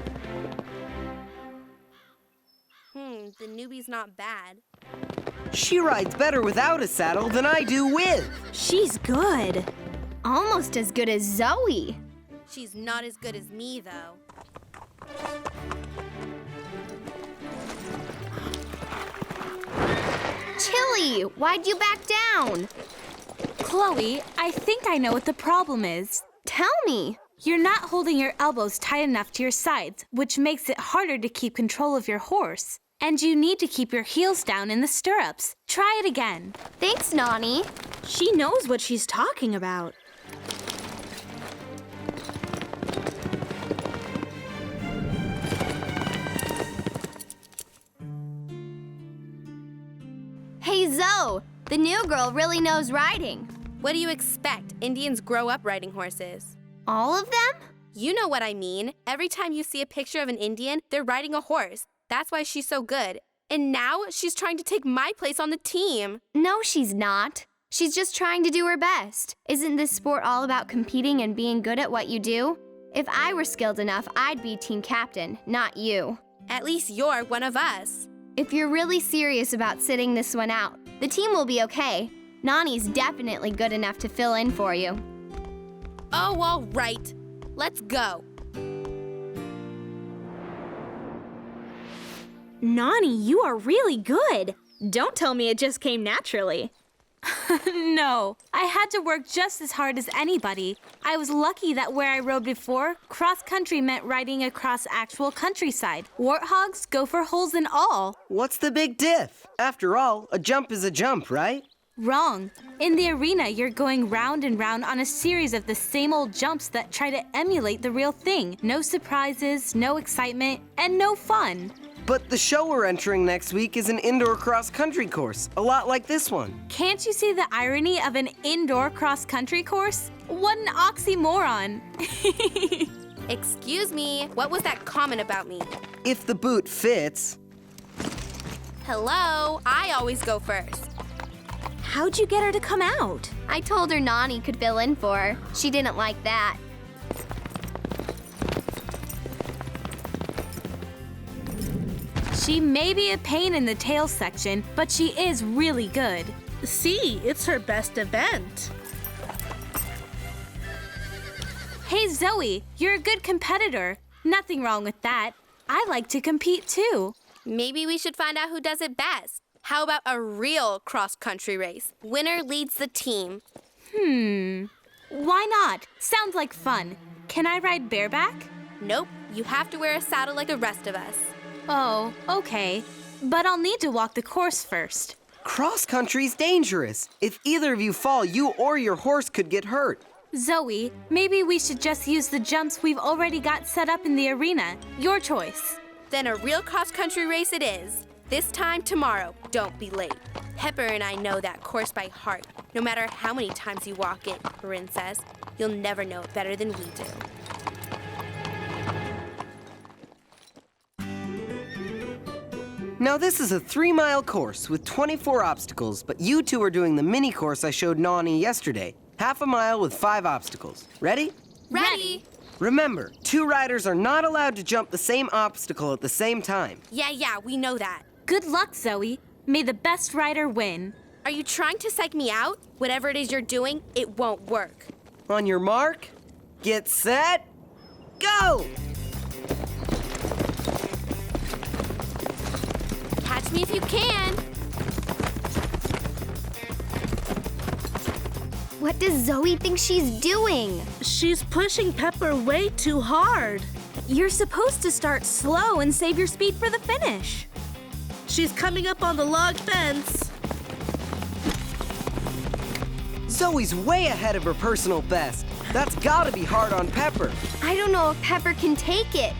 The newbie's not bad. She rides better without a saddle than I do with. She's good. Almost as good as Zoe. She's not as good as me, though. Chili, why'd you back down? Chloe, I think I know what the problem is. Tell me. You're not holding your elbows tight enough to your sides, which makes it harder to keep control of your horse. And you need to keep your heels down in the stirrups. Try it again. Thanks, Nani. She knows what she's talking about. Hey, Zoe, the new girl really knows riding. What do you expect? Indians grow up riding horses. All of them? You know what I mean. Every time you see a picture of an Indian, they're riding a horse. That's why she's so good. And now she's trying to take my place on the team. No, she's not. She's just trying to do her best. Isn't this sport all about competing and being good at what you do? If I were skilled enough, I'd be team captain, not you. At least you're one of us. If you're really serious about sitting this one out, the team will be okay. Nani's definitely good enough to fill in for you. Oh, all right. Let's go. Nani, you are really good. Don't tell me it just came naturally. No, I had to work just as hard as anybody. I was lucky that where I rode before, cross-country meant riding across actual countryside. Warthogs, gopher holes and all. What's the big diff? After all, a jump is a jump, right? Wrong. In the arena, you're going round and round on a series of the same old jumps that try to emulate the real thing. No surprises, no excitement, and no fun. But the show we're entering next week is an indoor cross-country course, a lot like this one. Can't you see the irony of an indoor cross-country course? What an oxymoron. Excuse me, what was that comment about me? If the boot fits. Hello, I always go first. How'd you get her to come out? I told her Nani could fill in for her. She didn't like that. She may be a pain in the tail section, but she is really good. See, it's her best event. Hey, Zoe, you're a good competitor. Nothing wrong with that. I like to compete too. Maybe we should find out who does it best. How about a real cross-country race? Winner leads the team. Why not? Sounds like fun. Can I ride bareback? Nope, you have to wear a saddle like the rest of us. Oh, okay. But I'll need to walk the course first. Cross-country's dangerous. If either of you fall, you or your horse could get hurt. Zoe, maybe we should just use the jumps we've already got set up in the arena. Your choice. Then a real cross-country race it is. This time tomorrow. Don't be late. Pepper and I know that course by heart. No matter how many times you walk it, Princess, you'll never know it better than we do. Now this is a 3-mile course with 24 obstacles, but you two are doing the mini course I showed Nani yesterday. Half a mile with 5 obstacles. Ready? Ready! Remember, 2 riders are not allowed to jump the same obstacle at the same time. Yeah, we know that. Good luck, Zoe. May the best rider win. Are you trying to psych me out? Whatever it is you're doing, it won't work. On your mark, get set, go! Catch me if you can. What does Zoe think she's doing? She's pushing Pepper way too hard. You're supposed to start slow and save your speed for the finish. She's coming up on the log fence. Zoe's way ahead of her personal best. That's gotta be hard on Pepper. I don't know if Pepper can take it.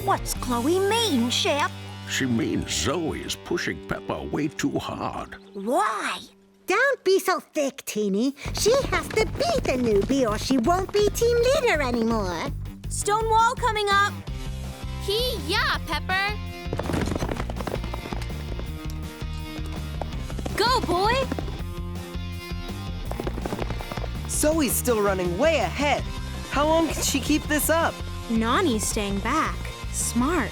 What's Chloe mean, Shep? She means Zoe is pushing Pepper way too hard. Why? Don't be so thick, Teeny. She has to beat the newbie or she won't be team leader anymore. Stone wall coming up. Yeah, Pepper. Go, boy! Zoe's still running way ahead. How long can she keep this up? Nani's staying back. Smart.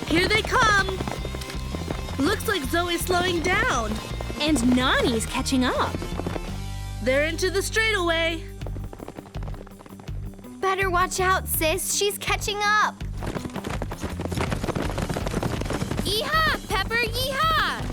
Here they come. Looks like Zoe's slowing down. And Nani's catching up. They're into the straightaway. Better watch out, sis. She's catching up. Yeehaw, Pepper, yeehaw!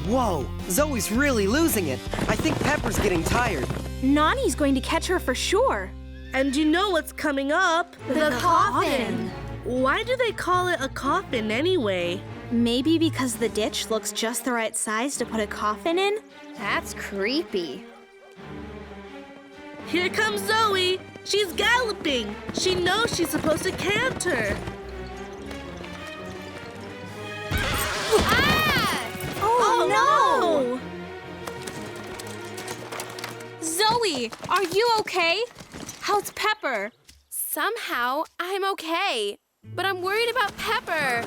Whoa, Zoe's really losing it. I think Pepper's getting tired. Nani's going to catch her for sure. And you know what's coming up? The coffin. Why do they call it a coffin anyway? Maybe because the ditch looks just the right size to put a coffin in? That's creepy. Here comes Zoe. She's galloping. She knows she's supposed to canter. Oh no! Zoe, are you okay? How's Pepper? Somehow, I'm okay. But I'm worried about Pepper.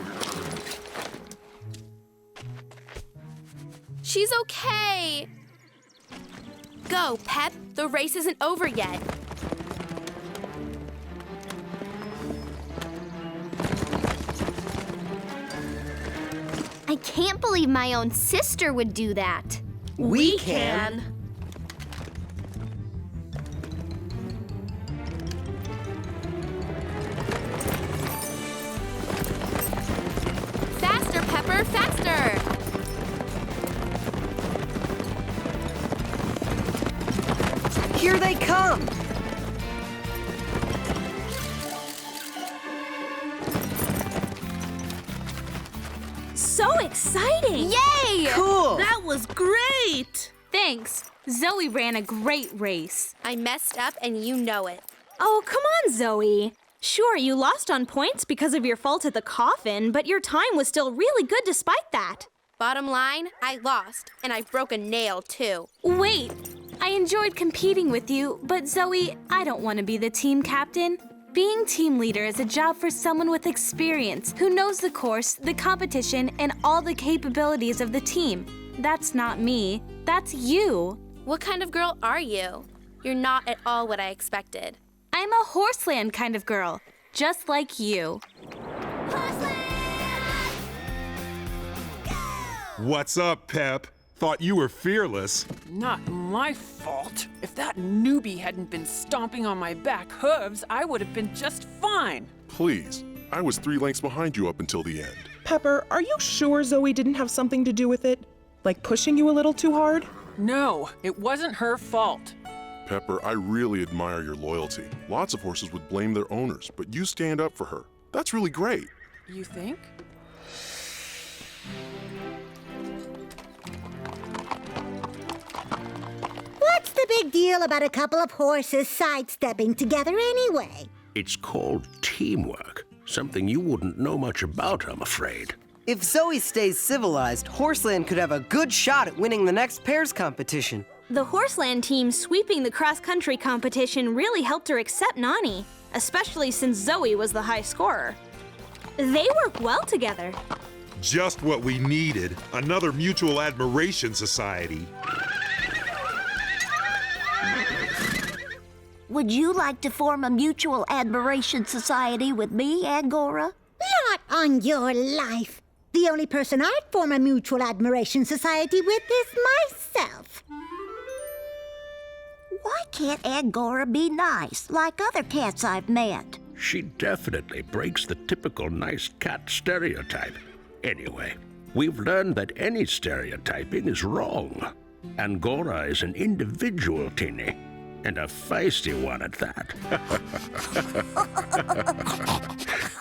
She's okay. Go, Pep. The race isn't over yet. I can't believe my own sister would do that. We can. Faster, Pepper, faster! Here they come! So exciting! Yay! Cool! That was great! Thanks. Zoe ran a great race. I messed up and you know it. Oh, come on, Zoe. Sure, you lost on points because of your fault at the coffin, but your time was still really good despite that. Bottom line, I lost, and I broke a nail too. Wait, I enjoyed competing with you, but Zoe, I don't want to be the team captain. Being team leader is a job for someone with experience who knows the course, the competition, and all the capabilities of the team. That's not me. That's you. What kind of girl are you? You're not at all what I expected. I'm a Horseland kind of girl, just like you. What's up, Pep? Thought you were fearless. Not my fault. If that newbie hadn't been stomping on my back hooves, I would have been just fine. Please, I was 3 lengths behind you up until the end. Pepper, are you sure Zoe didn't have something to do with it? Like pushing you a little too hard? No, it wasn't her fault. Pepper, I really admire your loyalty. Lots of horses would blame their owners, but you stand up for her. That's really great. You think? What's the big deal about a couple of horses sidestepping together anyway? It's called teamwork. Something you wouldn't know much about, I'm afraid. If Zoe stays civilized, Horseland could have a good shot at winning the next pairs competition. The Horseland team sweeping the cross-country competition really helped her accept Nani, especially since Zoe was the high scorer. They work well together. Just what we needed. Another mutual admiration society. Would you like to form a mutual admiration society with me, Angora? Not on your life. The only person I'd form a mutual admiration society with is myself. Why can't Angora be nice, like other cats I've met? She definitely breaks the typical nice cat stereotype. Anyway, we've learned that any stereotyping is wrong. Angora is an individual, Tinny, and a feisty one at that.